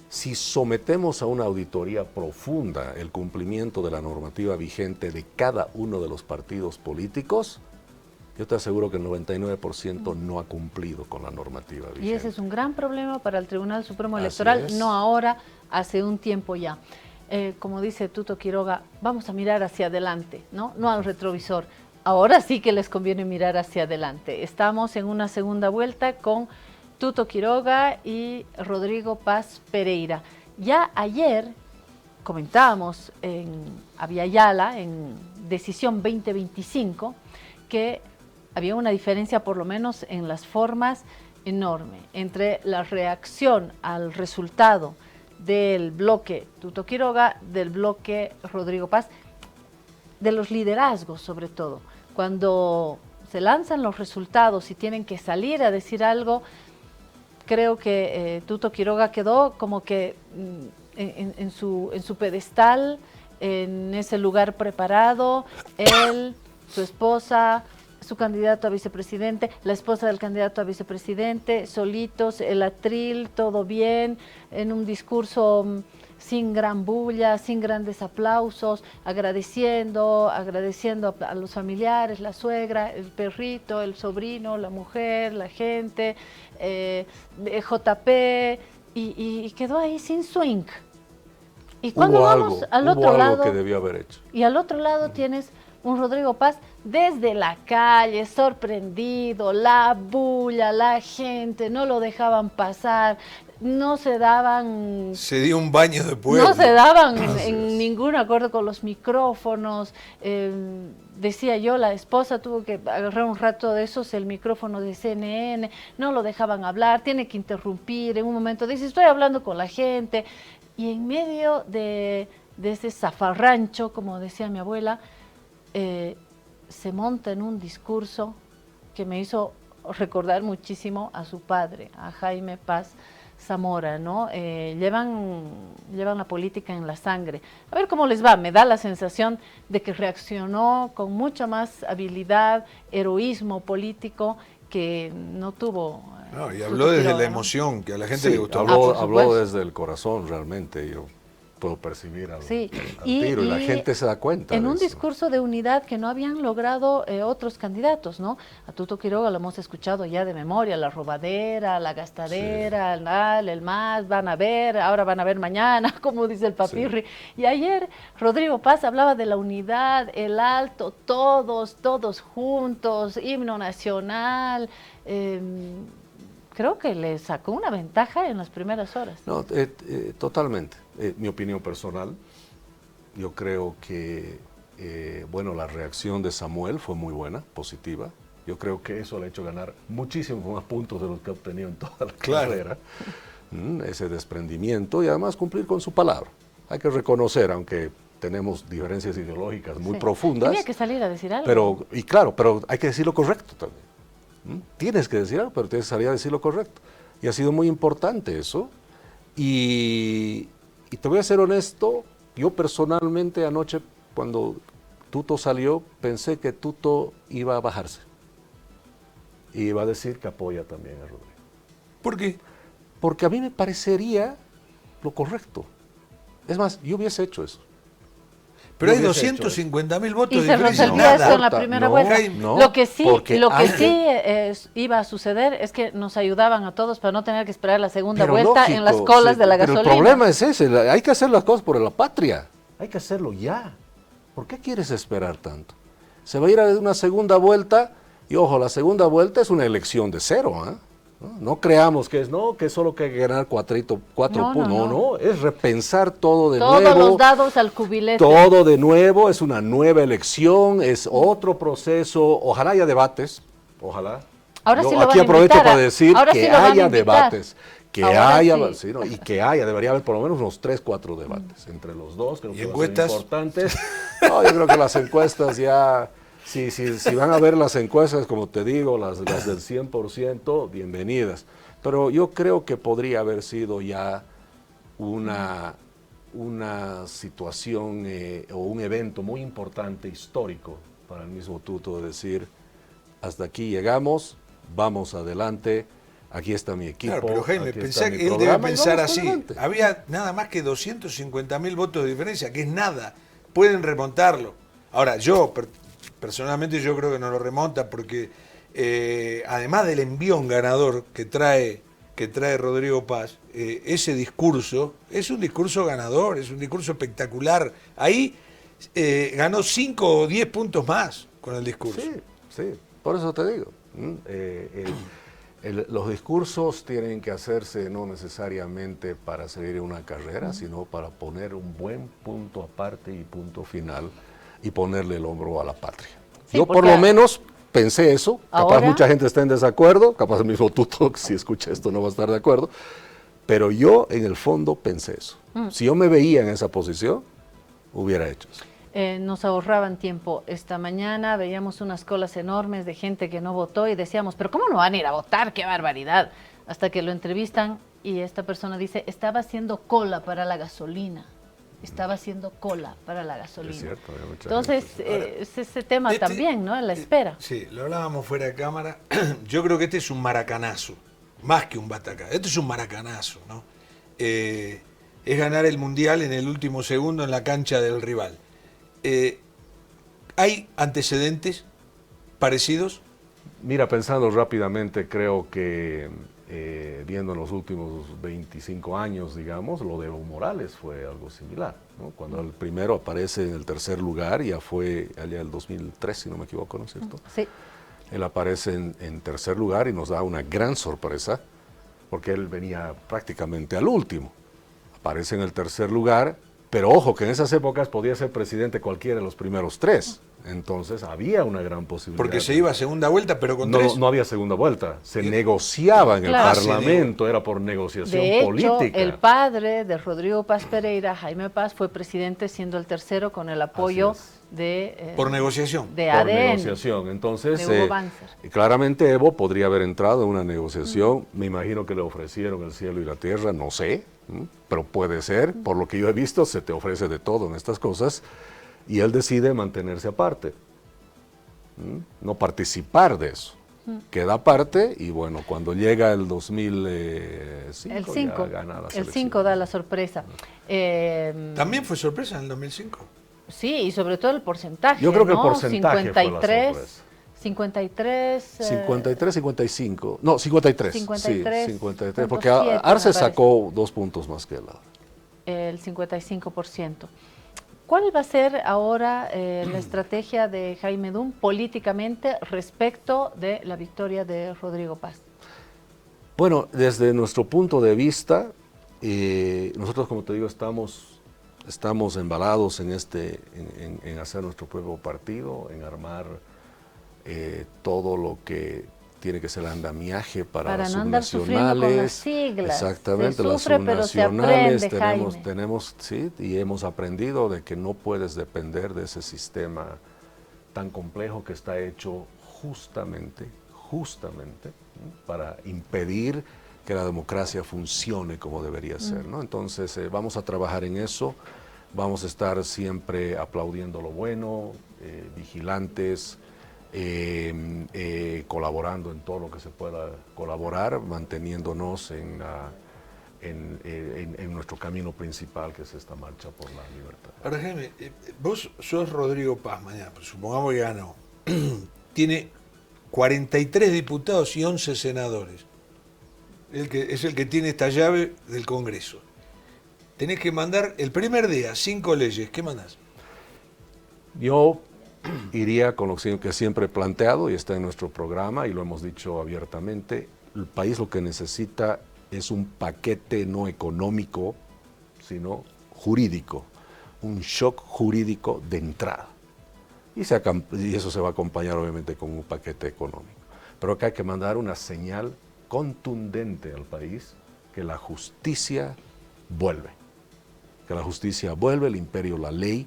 Si sometemos a una auditoría profunda el cumplimiento de la normativa vigente de cada uno de los partidos políticos, yo te aseguro que el 99% no ha cumplido con la normativa vigente. Y ese es un gran problema para el Tribunal Supremo Electoral, no ahora, hace un tiempo ya. Como dice Tuto Quiroga, vamos a mirar hacia adelante, no al retrovisor. ahora sí que les conviene mirar hacia adelante. Estamos en una segunda vuelta con Tuto Quiroga y Rodrigo Paz Pereira. Ya ayer comentábamos en Aviala, en Decisión 2025, que había una diferencia, por lo menos en las formas, enorme entre la reacción al resultado del bloque Tuto Quiroga, del bloque Rodrigo Paz, de los liderazgos sobre todo. Cuando se lanzan los resultados y tienen que salir a decir algo, creo que Tuto Quiroga quedó como que en su pedestal, en ese lugar preparado, él, su esposa, su candidato a vicepresidente, la esposa del candidato a vicepresidente, solitos, el atril, todo bien, en un discurso sin gran bulla, sin grandes aplausos, agradeciendo a los familiares, la suegra, el perrito, el sobrino, la mujer, la gente, JP, y quedó ahí sin swing. Y cuando vamos al otro lado, que debió haber hecho. Y al otro lado tienes un Rodrigo Paz desde la calle, sorprendido, la bulla, la gente, no lo dejaban pasar, no se daban... Se dio un baño de pueblo. No se daban en ningún acuerdo con los micrófonos. Decía yo, la esposa tuvo que agarrar un rato de esos, el micrófono de CNN, no lo dejaban hablar, tiene que interrumpir, en un momento dice, estoy hablando con la gente, y en medio de ese zafarrancho, como decía mi abuela, se monta en un discurso que me hizo recordar muchísimo a su padre, a Jaime Paz Zamora, ¿no? Llevan la política en la sangre. A ver cómo les va. Me da la sensación de que reaccionó con mucha más habilidad, heroísmo político que no tuvo. No, y habló desde la emoción, que a la gente le gustó. Habló desde el corazón realmente. Yo puedo percibir al tiro y la gente se da cuenta. En un eso. Discurso de unidad que no habían logrado otros candidatos, ¿no? A Tuto Quiroga lo hemos escuchado ya de memoria, la robadera, la gastadera, el más, ahora van a ver mañana, como dice el papirri. Sí. Y ayer Rodrigo Paz hablaba de la unidad, el alto, todos juntos, himno nacional. Creo que le sacó una ventaja en las primeras horas. No, totalmente. Mi opinión personal, yo creo que, la reacción de Samuel fue muy buena, positiva. Yo creo que eso le ha hecho ganar muchísimos más puntos de los que ha obtenido en toda la carrera. Ese desprendimiento y además cumplir con su palabra. Hay que reconocer, aunque tenemos diferencias ideológicas muy profundas. Tenía que salir a decir algo. Pero hay que decir lo correcto también. Tienes que decir algo, pero tienes que salir a decir lo correcto. Y ha sido muy importante eso. Y te voy a ser honesto, yo personalmente anoche, cuando Tuto salió, pensé que Tuto iba a bajarse. Y iba a decir que apoya también a Rodrigo. ¿Por qué? Porque a mí me parecería lo correcto. Es más, yo hubiese hecho eso. Pero hay 250.000 votos. Y se resolvía eso en la primera vuelta. Lo que sí iba a suceder es que nos ayudaban a todos para no tener que esperar la segunda vuelta en las colas de la gasolina. Pero el problema es ese, hay que hacer las cosas por la patria. Hay que hacerlo ya. ¿Por qué quieres esperar tanto? Se va a ir a una segunda vuelta y ojo, la segunda vuelta es una elección de cero, ¿eh? No creamos que es solo que ganar cuatro puntos. No, es repensar todo de nuevo. Todos los dados al cubilete. Todo de nuevo, es una nueva elección, es otro proceso. Ojalá haya debates, ojalá. Ahora sí lo aquí aprovecho para decir que haya debates. Y que debería haber por lo menos unos 3-4 debates entre los dos. Creo que encuestas importantes. No, yo creo que las encuestas ya... Si van a ver las encuestas, como te digo, las del 100%, bienvenidas. Pero yo creo que podría haber sido ya una situación o un evento muy importante, histórico, para el mismo Tuto, de decir, hasta aquí llegamos, vamos adelante, aquí está mi equipo. Claro, pero Jaime, pensá que él debe pensar así. Había nada más que 250.000 votos de diferencia, que es nada. Pueden remontarlo. Ahora, personalmente yo creo que no lo remonta porque además del envión ganador que trae Rodrigo Paz, ese discurso es un discurso ganador, es un discurso espectacular. Ahí ganó 5 o 10 puntos más. con el discurso. Sí, por eso te digo. Los discursos tienen que hacerse no necesariamente para seguir una carrera, sino para poner un buen punto aparte y punto final y ponerle el hombro a la patria. Sí, yo por lo menos pensé eso, capaz mucha gente está en desacuerdo, capaz el mismo Tuto, si escucha esto, no va a estar de acuerdo, pero yo en el fondo pensé eso. Si yo me veía en esa posición, hubiera hecho eso. Nos ahorraban tiempo. Esta mañana veíamos unas colas enormes de gente que no votó y decíamos, pero ¿cómo no van a ir a votar? ¡Qué barbaridad! Hasta que lo entrevistan y esta persona dice, estaba haciendo cola para la gasolina. Estaba haciendo cola para la gasolina. Es cierto, hay mucha Entonces, es ese tema también, ¿no? En la espera. Sí, lo hablábamos fuera de cámara. Yo creo que este es un maracanazo, más que un bataca. Este es un maracanazo, ¿no? Es ganar el Mundial en el último segundo en la cancha del rival. ¿Hay antecedentes parecidos? Mira, pensando rápidamente, creo que viendo en los últimos 25 años, digamos, lo de Evo Morales fue algo similar, ¿no? Cuando el primero aparece en el tercer lugar, ya fue allá el 2003, si no me equivoco, ¿no es cierto? Sí. Él aparece en tercer lugar y nos da una gran sorpresa, porque él venía prácticamente al último. Aparece en el tercer lugar, pero ojo que en esas épocas podía ser presidente cualquiera de los primeros tres. Entonces había una gran posibilidad. Porque se iba a segunda vuelta, pero con tres. No había segunda vuelta. Se negociaba en el Parlamento, era por negociación política. De hecho, el padre de Rodrigo Paz Pereira, Jaime Paz, fue presidente siendo el tercero con el apoyo de... por negociación. De por ADN. Negociación. Entonces, de Hugo Banzer. Claramente Evo podría haber entrado en una negociación. Me imagino que le ofrecieron el cielo y la tierra, no sé. Pero puede ser, por lo que yo he visto, se te ofrece de todo en estas cosas. Y él decide mantenerse aparte, no participar de eso. Queda aparte y bueno, cuando llega el 2005, el 5, ya gana la el 5 da la sorpresa. ¿También fue sorpresa en el 2005? Sí, y sobre todo el porcentaje. Yo creo que ¿no? el porcentaje 53, fue la sorpresa. 53... 53, 55. No, 53. 53. Sí, 53. Porque Arce sacó 2 puntos más que él. El 55%. ¿Cuál va a ser ahora la estrategia de Jaime Dum políticamente respecto de la victoria de Rodrigo Paz? Bueno, desde nuestro punto de vista, nosotros, como te digo, estamos embalados en hacer nuestro propio partido, en armar todo lo que tiene que ser el andamiaje para las no andar subnacionales. Con las siglas. Exactamente, se sufre, las subnacionales tenemos, sí, y hemos aprendido de que no puedes depender de ese sistema tan complejo que está hecho justamente para impedir que la democracia funcione como debería ser, ¿no? Entonces vamos a trabajar en eso, vamos a estar siempre aplaudiendo lo bueno, vigilantes, colaborando en todo lo que se pueda colaborar, manteniéndonos en nuestro camino principal, que es esta marcha por la libertad. Ahora, Jaime, vos sos Rodrigo Paz mañana, pero supongamos que ganó. Tiene 43 diputados y 11 senadores. Es el que tiene esta llave del Congreso. Tenés que mandar el primer día 5 leyes. ¿Qué mandás? Yo iría con lo que siempre he planteado y está en nuestro programa y lo hemos dicho abiertamente. El país lo que necesita es un paquete no económico, sino jurídico, un shock jurídico de entrada. Y eso se va a acompañar obviamente con un paquete económico. Pero acá hay que mandar una señal contundente al país que la justicia vuelve. Que la justicia vuelve, el imperio, la ley,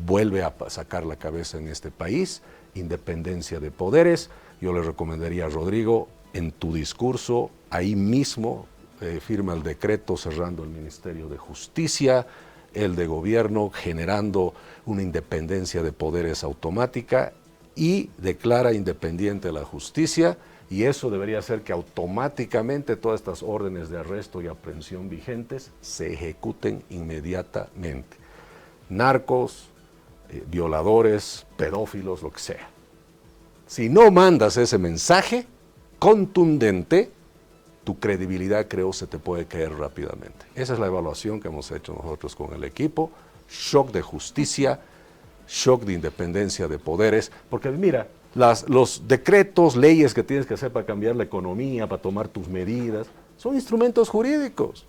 vuelve a sacar la cabeza en este país, independencia de poderes. Yo le recomendaría a Rodrigo, en tu discurso, ahí mismo firma el decreto cerrando el Ministerio de Justicia, el de Gobierno, generando una independencia de poderes automática y declara independiente la justicia, y eso debería hacer que automáticamente todas estas órdenes de arresto y aprehensión vigentes se ejecuten inmediatamente. Narcos, violadores, pedófilos, lo que sea. Si no mandas ese mensaje contundente, tu credibilidad, creo, se te puede caer rápidamente. Esa es la evaluación que hemos hecho nosotros con el equipo. Shock de justicia, shock de independencia de poderes, porque mira, los decretos, leyes que tienes que hacer para cambiar la economía, para tomar tus medidas, son instrumentos jurídicos.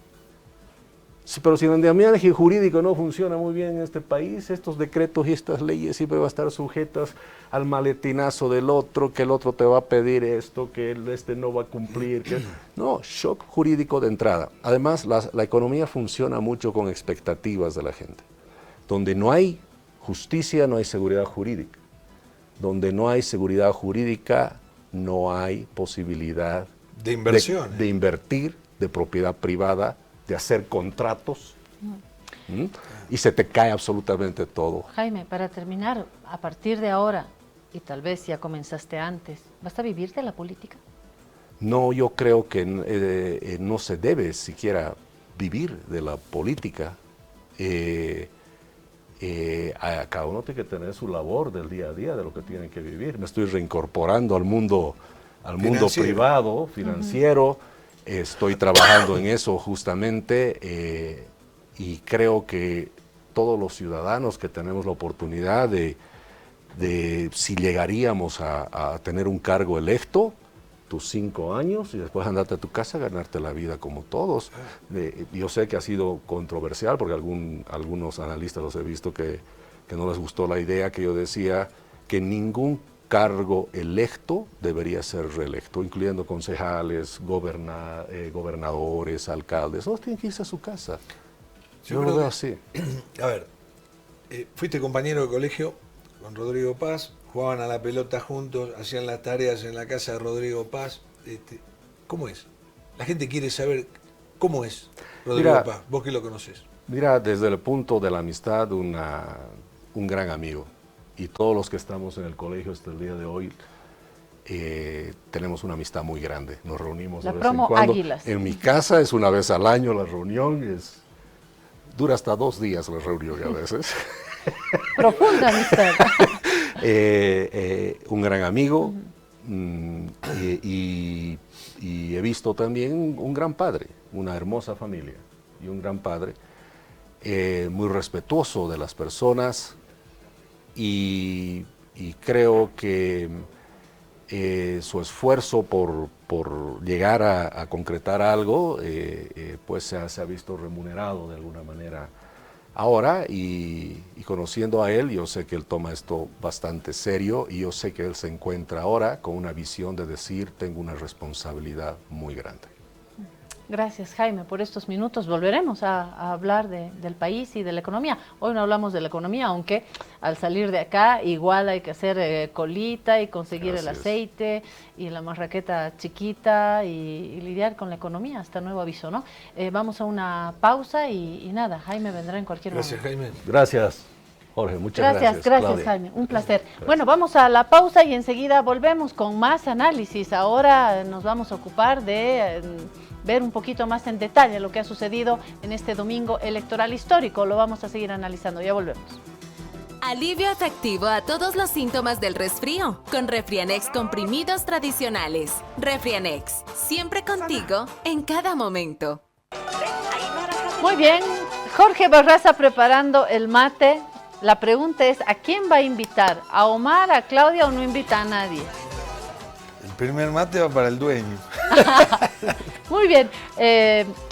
Sí, pero si el andamiaje jurídico no funciona muy bien en este país, estos decretos y estas leyes siempre van a estar sujetas al maletinazo del otro, que el otro te va a pedir esto, que este no va a cumplir. No, shock jurídico de entrada. Además, la economía funciona mucho con expectativas de la gente. Donde no hay justicia, no hay seguridad jurídica. Donde no hay seguridad jurídica, no hay posibilidad de inversión, de invertir, de propiedad privada, de hacer contratos, y se te cae absolutamente todo. Jaime, para terminar, a partir de ahora, y tal vez ya comenzaste antes, ¿vas a vivir de la política? No, yo creo que no se debe siquiera vivir de la política. Cada uno tiene que tener su labor del día a día, de lo que tiene que vivir. Me estoy reincorporando al mundo privado, financiero. Estoy trabajando en eso justamente, y creo que todos los ciudadanos que tenemos la oportunidad de si llegaríamos a tener un cargo electo, tus 5 años y después andarte a tu casa a ganarte la vida como todos. Yo sé que ha sido controversial porque algunos analistas los he visto que no les gustó la idea que yo decía que ningún cargo electo debería ser reelecto, incluyendo concejales, gobernadores, alcaldes. Todos tienen que irse a su casa. Yo lo veo así. A ver, fuiste compañero de colegio con Rodrigo Paz, jugaban a la pelota juntos, hacían las tareas en la casa de Rodrigo Paz. ¿Cómo es? La gente quiere saber cómo es Rodrigo Paz, vos que lo conoces. Mira, desde el punto de la amistad, un gran amigo. Y todos los que estamos en el colegio hasta el día de hoy tenemos una amistad muy grande. Nos reunimos de vez en cuando. Águilas. En mi casa es una vez al año la reunión, dura hasta 2 días la reunión a veces. Profunda amistad. Un gran amigo, y he visto también un gran padre, una hermosa familia y un gran padre, muy respetuoso de las personas. Y creo que su esfuerzo por llegar a concretar algo, pues se ha visto remunerado de alguna manera ahora, y conociendo a él, yo sé que él toma esto bastante serio, y yo sé que él se encuentra ahora con una visión de decir, tengo una responsabilidad muy grande. Gracias, Jaime, por estos minutos. Volveremos a hablar del país y de la economía. Hoy no hablamos de la economía, aunque al salir de acá igual hay que hacer colita y conseguir el aceite y la marraqueta chiquita y lidiar con la economía, hasta nuevo aviso, ¿no? Vamos a una pausa y nada, Jaime vendrá en cualquier momento. Gracias, Jaime. Gracias, Jorge, muchas gracias. Gracias, Jaime, un placer. Gracias. Bueno, vamos a la pausa y enseguida volvemos con más análisis. Ahora nos vamos a ocupar de ver un poquito más en detalle lo que ha sucedido en este domingo electoral histórico. Lo vamos a seguir analizando, ya volvemos. Alivio efectivo a todos los síntomas del resfrío con Refrianex comprimidos tradicionales. Refrianex, siempre contigo en cada momento. Muy bien, Jorge Barraza preparando el mate. La pregunta es, ¿a quién va a invitar? ¿A Omar, a Claudia o no invita a nadie? El primer mate va para el dueño. Muy bien,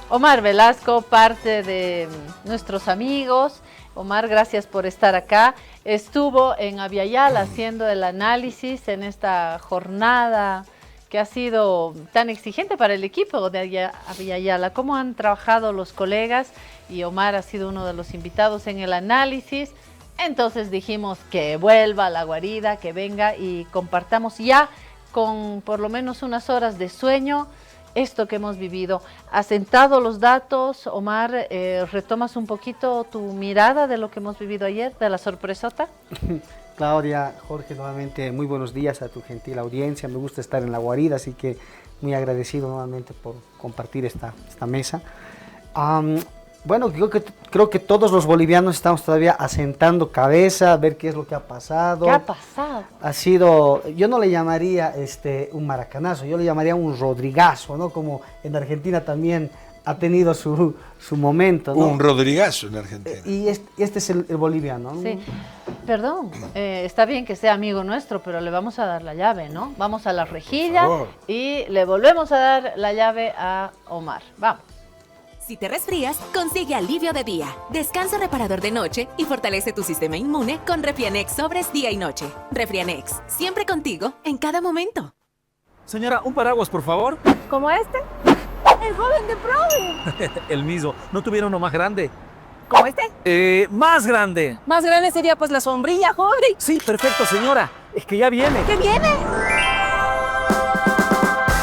Omar Velasco, parte de nuestros amigos. Omar, gracias por estar acá. Estuvo en Aviala haciendo el análisis en esta jornada que ha sido tan exigente para el equipo de Aviala. ¿Cómo han trabajado los colegas? Y Omar ha sido uno de los invitados en el análisis. Entonces dijimos que vuelva a la guarida, que venga y compartamos ya con por lo menos unas horas de sueño esto que hemos vivido. Asentado los datos, Omar, ¿retomas un poquito tu mirada de lo que hemos vivido ayer, de la sorpresota? Claudia, Jorge, nuevamente muy buenos días a tu gentil audiencia. Me gusta estar en la guarida, así que muy agradecido nuevamente por compartir esta mesa. Bueno, creo que todos los bolivianos estamos todavía asentando cabeza, a ver qué es lo que ha pasado. ¿Qué ha pasado? Ha sido, yo no le llamaría un maracanazo, yo le llamaría un rodrigazo, ¿no? Como en Argentina también ha tenido su momento, ¿no? Un Rodrigazo en Argentina. Y este es el boliviano, ¿no? Sí. Perdón, está bien que sea amigo nuestro, pero le vamos a dar la llave, ¿no? Vamos a la rejilla y le volvemos a dar la llave a Omar. Vamos. Si te resfrías, consigue alivio de día, descanso reparador de noche y fortalece tu sistema inmune con Refrianex sobres día y noche. Refrianex, siempre contigo, en cada momento. Señora, un paraguas, por favor. ¿Como este? El joven de Prode. El mismo. ¿No tuviera uno más grande? ¿Como este? Más grande. Más grande sería pues la sombrilla, joven. Sí, perfecto, señora. Es que ya viene. ¿Qué viene?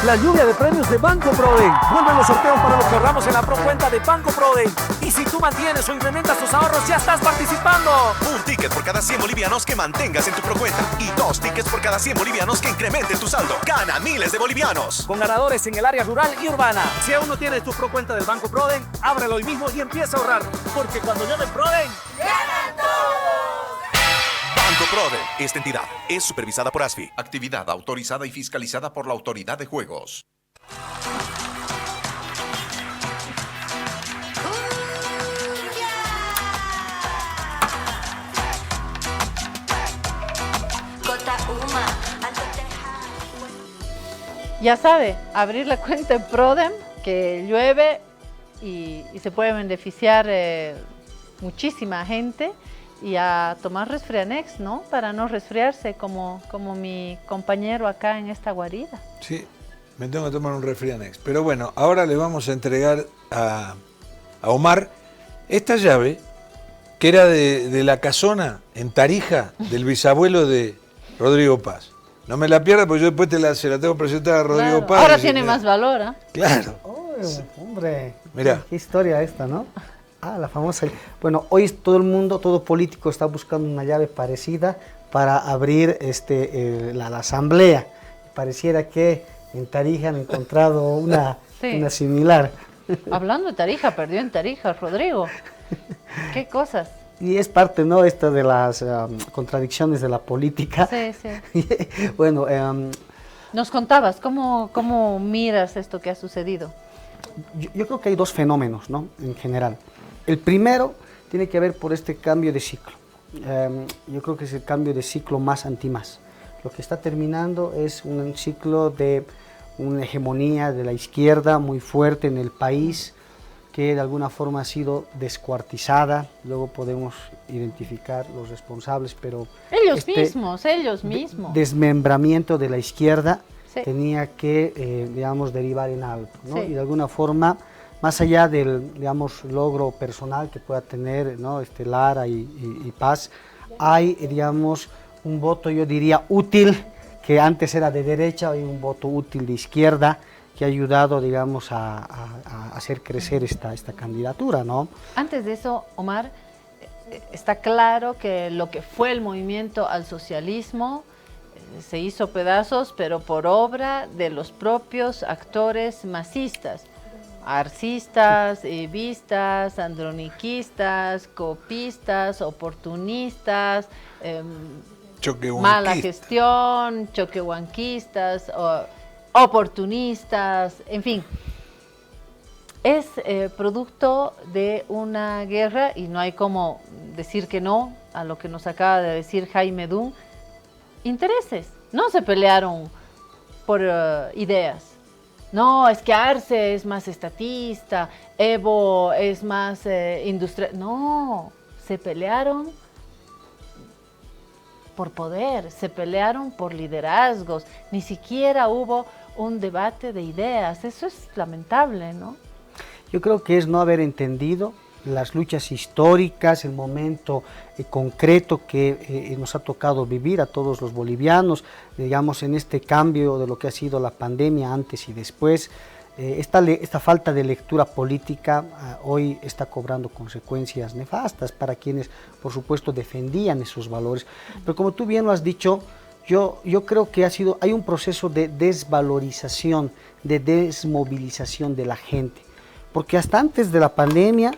La lluvia de premios de Banco Prode. Vuelven los sorteos para los que ahorramos en la procuenta de Banco Prode. Y si tú mantienes o incrementas tus ahorros, ya estás participando. Un ticket por cada 100 bolivianos que mantengas en tu procuenta. Y 2 tickets por cada 100 bolivianos que incrementen tu saldo. Gana miles de bolivianos. Con ganadores en el área rural y urbana. Si aún no tienes tu procuenta del Banco Prode, ábrelo hoy mismo y empieza a ahorrar. Porque cuando llamen Prode, ¡ganan todos! Banco Prode. Esta entidad es supervisada por ASFI. Actividad autorizada y fiscalizada por la Autoridad de Juegos. Ya sabe, abrir la cuenta en Prodem, que llueve y se puede beneficiar muchísima gente. Y a tomar Refrianex, ¿no? Para no resfriarse como mi compañero acá en esta guarida. Sí, me tengo que tomar un Refrianex. Pero bueno, ahora le vamos a entregar a Omar esta llave, que era de la casona en Tarija, del bisabuelo de Rodrigo Paz. No me la pierdas porque yo después se la tengo que presentar a Rodrigo Paz. Ahora tiene más valor, ¿eh? Claro. Oh, hombre, mirá. Qué historia esta, ¿no? La famosa. Bueno, hoy todo el mundo, todo político está buscando una llave parecida para abrir la asamblea. Pareciera que en Tarija han encontrado una similar. Hablando de Tarija, perdió en Tarija, Rodrigo. ¿Qué cosas? Y es parte, ¿no? Esta de las contradicciones de la política. Sí, sí. Bueno, nos contabas, ¿cómo miras esto que ha sucedido? Yo creo que hay dos fenómenos, ¿no? En general. El primero tiene que ver por este cambio de ciclo. Yo creo que es el cambio de ciclo más anti-más. Lo que está terminando es un ciclo de una hegemonía de la izquierda muy fuerte en el país, que de alguna forma ha sido descuartizada. Luego podemos identificar los responsables, pero ellos mismos. Desmembramiento de la izquierda tenía que, digamos, derivar en algo, ¿no? Y de alguna forma, más allá del, digamos, logro personal que pueda tener, ¿no? Lara y Paz, hay, digamos, un voto, yo diría, útil, que antes era de derecha, hay un voto útil de izquierda, que ha ayudado, digamos, a hacer crecer esta candidatura, ¿no? Antes de eso, Omar, está claro que lo que fue el movimiento al socialismo se hizo pedazos, pero por obra de los propios actores masistas. Arcistas, evistas, androniquistas, copistas, oportunistas, mala gestión, choquehuanquistas, oportunistas, en fin. Es producto de una guerra, y no hay como decir que no a lo que nos acaba de decir Jaime Dun. Intereses, no se pelearon por ideas. No, es que Arce es más estatista, Evo es más industrial. No, se pelearon por poder, se pelearon por liderazgos. Ni siquiera hubo un debate de ideas. Eso es lamentable, ¿no? Yo creo que es no haber entendido las luchas históricas, el momento concreto que nos ha tocado vivir a todos los bolivianos, digamos, en este cambio de lo que ha sido la pandemia antes y después. Esta falta de lectura política hoy está cobrando consecuencias nefastas para quienes, por supuesto, defendían esos valores. Pero como tú bien lo has dicho, yo creo que hay un proceso de desvalorización, de desmovilización de la gente. Porque hasta antes de la pandemia,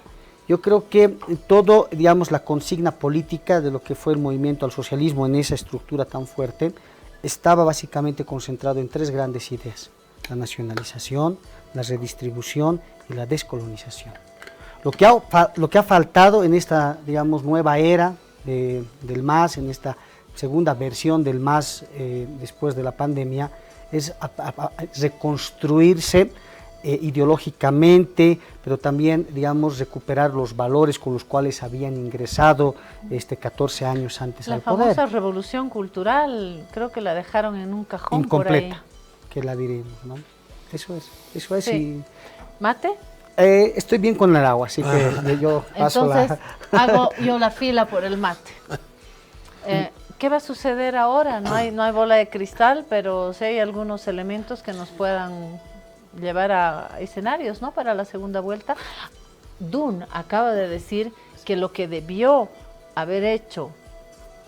yo creo que todo, digamos, la consigna política de lo que fue el movimiento al socialismo en esa estructura tan fuerte, estaba básicamente concentrado en tres grandes ideas: la nacionalización, la redistribución y la descolonización. Lo que ha faltado en esta, digamos, nueva era del MAS, en esta segunda versión del MAS después de la pandemia, es reconstruirse ideológicamente, pero también, digamos, recuperar los valores con los cuales habían ingresado 14 años antes al poder. La famosa revolución cultural, creo que la dejaron en un cajón incompleta, por ahí. Que la diremos, ¿no? Eso es. Sí. Y, ¿mate? Estoy bien con el agua, así que yo paso. Entonces, hago yo la fila por el mate. ¿Qué va a suceder ahora? No hay bola de cristal, pero sí hay algunos elementos que nos puedan llevar a escenarios, ¿no? Para la segunda vuelta. Dun acaba de decir que lo que debió haber hecho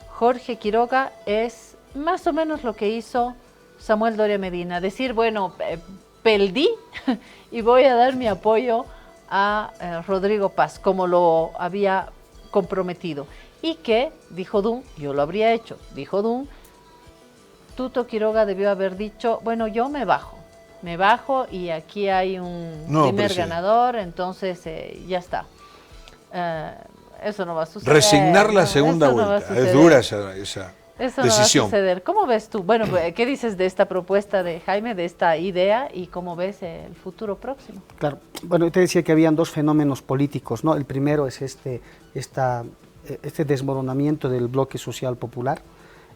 Jorge Quiroga es más o menos lo que hizo Samuel Doria Medina. Decir, bueno, peldí y voy a dar mi apoyo a Rodrigo Paz, como lo había comprometido. Y que, dijo Dun, yo lo habría hecho, dijo Dun, Tuto Quiroga debió haber dicho, bueno, yo me bajo y aquí hay un primer ganador, entonces ya está. Eso no va a suceder. Resignar la segunda vuelta, es dura esa eso decisión. No va a suceder. ¿Cómo ves tú? Bueno, ¿qué dices de esta propuesta de Jaime, de esta idea y cómo ves el futuro próximo? Claro, bueno, te decía que habían dos fenómenos políticos, ¿no? El primero es este desmoronamiento del bloque social popular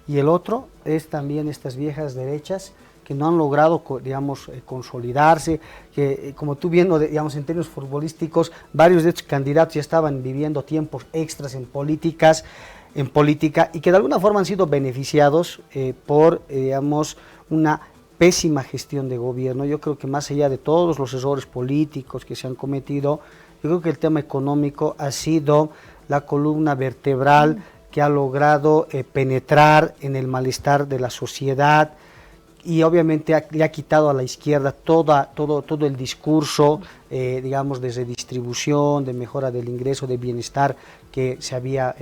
y el otro es también estas viejas derechas que no han logrado, digamos, consolidarse, que como tú viendo, digamos, en términos futbolísticos, varios de estos candidatos ya estaban viviendo tiempos extras en política y que de alguna forma han sido beneficiados por, digamos, una pésima gestión de gobierno. Yo creo que más allá de todos los errores políticos que se han cometido, yo creo que el tema económico ha sido la columna vertebral que ha logrado penetrar en el malestar de la sociedad, y obviamente le ha quitado a la izquierda todo el discurso, digamos, de redistribución, de mejora del ingreso, de bienestar que se había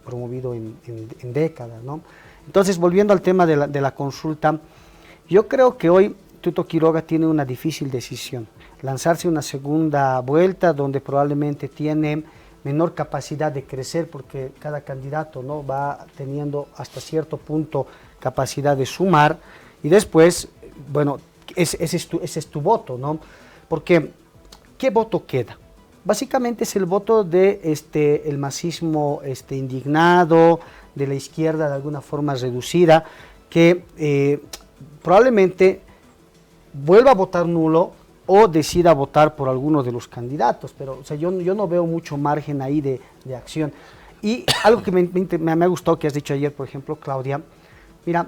promovido en décadas, ¿no? Entonces, volviendo al tema de la consulta, yo creo que hoy Tuto Quiroga tiene una difícil decisión, lanzarse una segunda vuelta donde probablemente tiene menor capacidad de crecer porque cada candidato, ¿no?, va teniendo hasta cierto punto capacidad de sumar. Y después, bueno, ese es tu voto, ¿no? Porque, ¿qué voto queda? Básicamente es el voto de el masismo indignado, de la izquierda de alguna forma reducida, que probablemente vuelva a votar nulo o decida votar por alguno de los candidatos. Pero, o sea, yo no veo mucho margen ahí de acción. Y algo que me ha gustado que has dicho ayer, por ejemplo, Claudia, mira,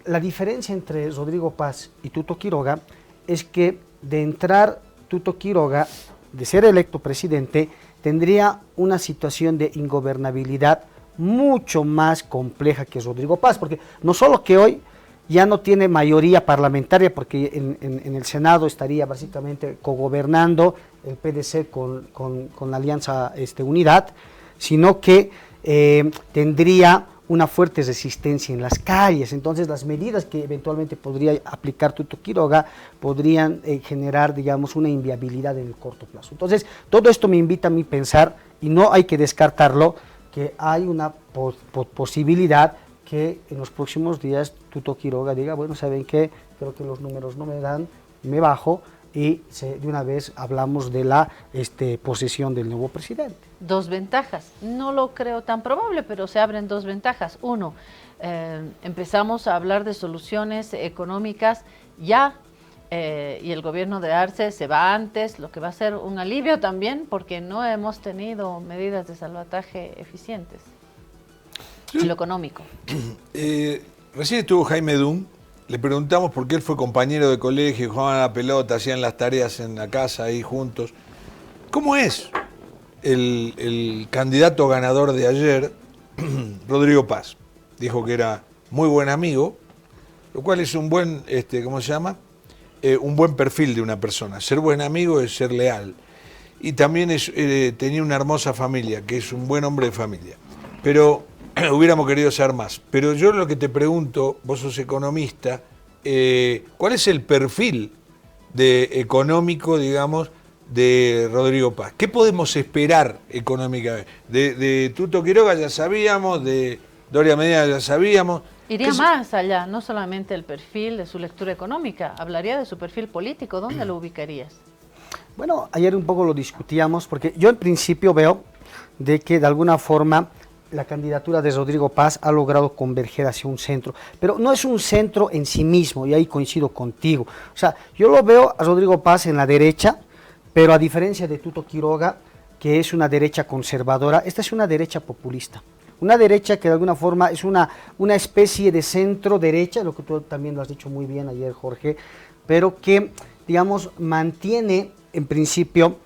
la diferencia entre Rodrigo Paz y Tuto Quiroga es que de entrar Tuto Quiroga, de ser electo presidente, tendría una situación de ingobernabilidad mucho más compleja que Rodrigo Paz, porque no solo que hoy ya no tiene mayoría parlamentaria, porque en el Senado estaría básicamente cogobernando el PDC con la Alianza Unidad, sino que tendría una fuerte resistencia en las calles. Entonces las medidas que eventualmente podría aplicar Tuto Quiroga podrían generar, digamos, una inviabilidad en el corto plazo. Entonces todo esto me invita a mí a pensar, y no hay que descartarlo, que hay una posibilidad que en los próximos días Tuto Quiroga diga, bueno, ¿saben qué? Creo que los números no me dan, me bajo, y de una vez hablamos de la posesión del nuevo presidente. Dos ventajas, no lo creo tan probable, pero se abren dos ventajas. Uno, empezamos a hablar de soluciones económicas ya, y el gobierno de Arce se va antes, lo que va a ser un alivio también, porque no hemos tenido medidas de salvataje eficientes en lo económico. Recién estuvo Jaime Dun. Le preguntamos por qué él fue compañero de colegio, jugaban a la pelota, hacían las tareas en la casa ahí juntos. ¿Cómo es el candidato ganador de ayer, Rodrigo Paz? Dijo que era muy buen amigo, lo cual es un buen, ¿cómo se llama? Un buen perfil de una persona. Ser buen amigo es ser leal. Y también tenía una hermosa familia, que es un buen hombre de familia. Pero hubiéramos querido saber más. Pero yo lo que te pregunto, vos sos economista, ¿cuál es el perfil económico, digamos, de Rodrigo Paz? ¿Qué podemos esperar económicamente? De Tuto Quiroga ya sabíamos, de Doria Medina ya sabíamos. Iría más allá, no solamente el perfil de su lectura económica, hablaría de su perfil político. ¿Dónde lo ubicarías? Bueno, ayer un poco lo discutíamos, porque yo en principio veo de que de alguna forma la candidatura de Rodrigo Paz ha logrado converger hacia un centro, pero no es un centro en sí mismo, y ahí coincido contigo. O sea, yo lo veo a Rodrigo Paz en la derecha, pero a diferencia de Tuto Quiroga, que es una derecha conservadora, esta es una derecha populista. Una derecha que de alguna forma es una especie de centro-derecha, lo que tú también lo has dicho muy bien ayer, Jorge, pero que, digamos, mantiene en principio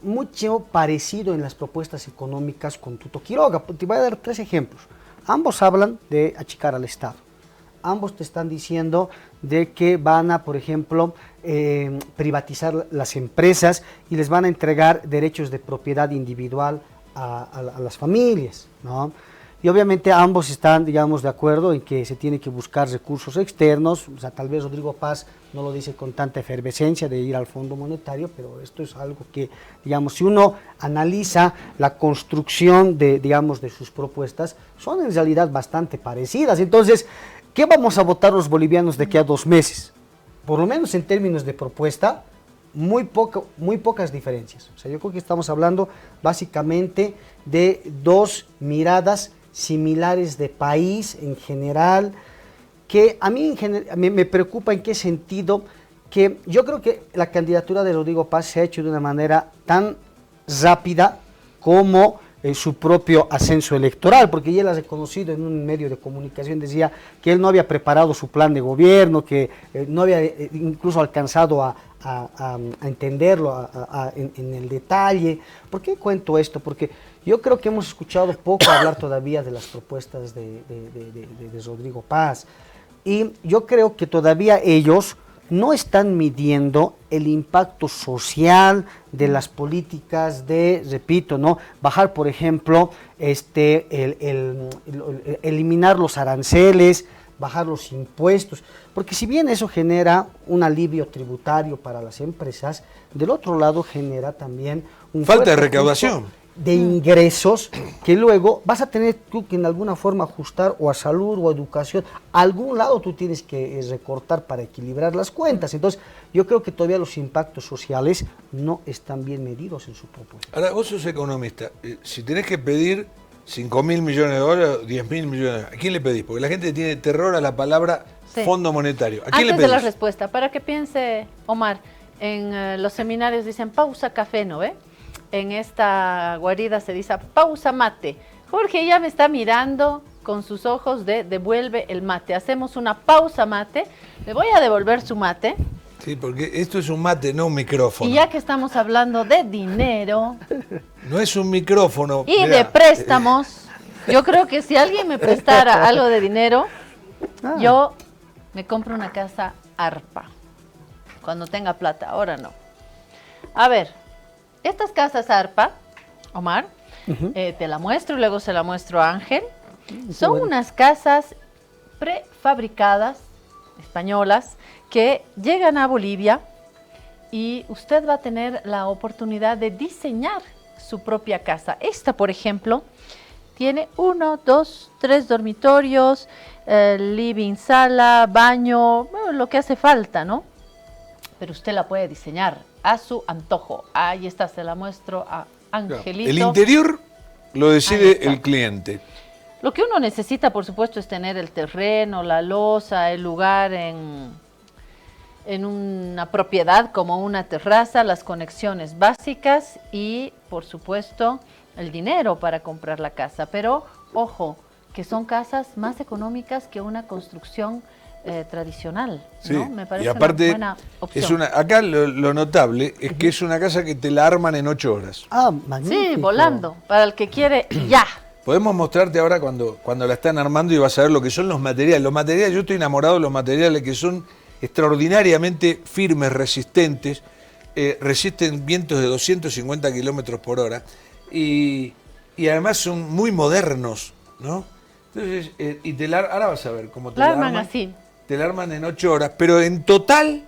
mucho parecido en las propuestas económicas con Tuto Quiroga. Te voy a dar 3 ejemplos. Ambos hablan de achicar al Estado. Ambos te están diciendo de que van a, por ejemplo, privatizar las empresas y les van a entregar derechos de propiedad individual a las familias, ¿no? Y obviamente ambos están, digamos, de acuerdo en que se tiene que buscar recursos externos. O sea, tal vez Rodrigo Paz no lo dice con tanta efervescencia de ir al Fondo Monetario, pero esto es algo que, digamos, si uno analiza la construcción de, digamos, de sus propuestas, son en realidad bastante parecidas. Entonces, ¿qué vamos a votar los bolivianos de aquí a 2 meses? Por lo menos en términos de propuesta, muy pocas diferencias. O sea, yo creo que estamos hablando básicamente de 2 miradas similares de país en general, que a mí me preocupa en qué sentido, que yo creo que la candidatura de Rodrigo Paz se ha hecho de una manera tan rápida como su propio ascenso electoral, porque él ha reconocido en un medio de comunicación, decía que él no había preparado su plan de gobierno, que no había incluso alcanzado a entenderlo en el detalle. ¿Por qué cuento esto? Porque yo creo que hemos escuchado poco hablar todavía de las propuestas de Rodrigo Paz, y yo creo que todavía ellos no están midiendo el impacto social de las políticas de, repito, ¿no?, bajar, por ejemplo, eliminar los aranceles, bajar los impuestos, porque si bien eso genera un alivio tributario para las empresas, del otro lado genera también un falta de recaudación de ingresos que luego vas a tener tú que en alguna forma ajustar o a salud o a educación. A algún lado tú tienes que recortar para equilibrar las cuentas. Entonces yo creo que todavía los impactos sociales no están bien medidos en su propuesta. Ahora, vos sos economista. Si tenés que pedir 5.000 millones de dólares, 10.000 millones de dólares, ¿a quién le pedís? Porque la gente tiene terror a la palabra Fondo Monetario. ¿A quién le pedís? Antes de la respuesta, para que piense Omar, en los seminarios dicen pausa café, ¿no ve? En esta guarida se dice pausa mate. Jorge ya me está mirando con sus ojos de devuelve el mate. Hacemos una pausa mate. Le voy a devolver su mate. Sí, porque esto es un mate, no un micrófono. Y ya que estamos hablando de dinero. No es un micrófono. Y mirá, de préstamos. Yo creo que si alguien me prestara algo de dinero, yo me compro una casa ARPA. Cuando tenga plata, ahora no. A ver. Estas casas ARPA, Omar, te la muestro y luego se la muestro a Ángel. Son unas casas prefabricadas, españolas, que llegan a Bolivia y usted va a tener la oportunidad de diseñar su propia casa. Esta, por ejemplo, tiene 1, 2, 3 dormitorios, living, sala, baño, bueno, lo que hace falta, ¿no? Pero usted la puede diseñar a su antojo. Ahí está, se la muestro a Angelito. El interior lo decide el cliente. Lo que uno necesita, por supuesto, es tener el terreno, la losa, el lugar en una propiedad como una terraza, las conexiones básicas y, por supuesto, el dinero para comprar la casa. Pero, ojo, que son casas más económicas que una construcción tradicional, sí, ¿no? Me parece y aparte, una buena opción. Acá lo notable es que es una casa que te la arman en 8 horas. Ah, magnífico. Sí, volando, para el que quiere ya. Podemos mostrarte ahora cuando la están armando y vas a ver lo que son los materiales. Los materiales, yo estoy enamorado de los materiales que son extraordinariamente firmes, resistentes, resisten vientos de 250 kilómetros por hora y además son muy modernos, ¿no? Entonces, ahora vas a ver cómo te la arman así. Te la arman en 8 horas, pero en total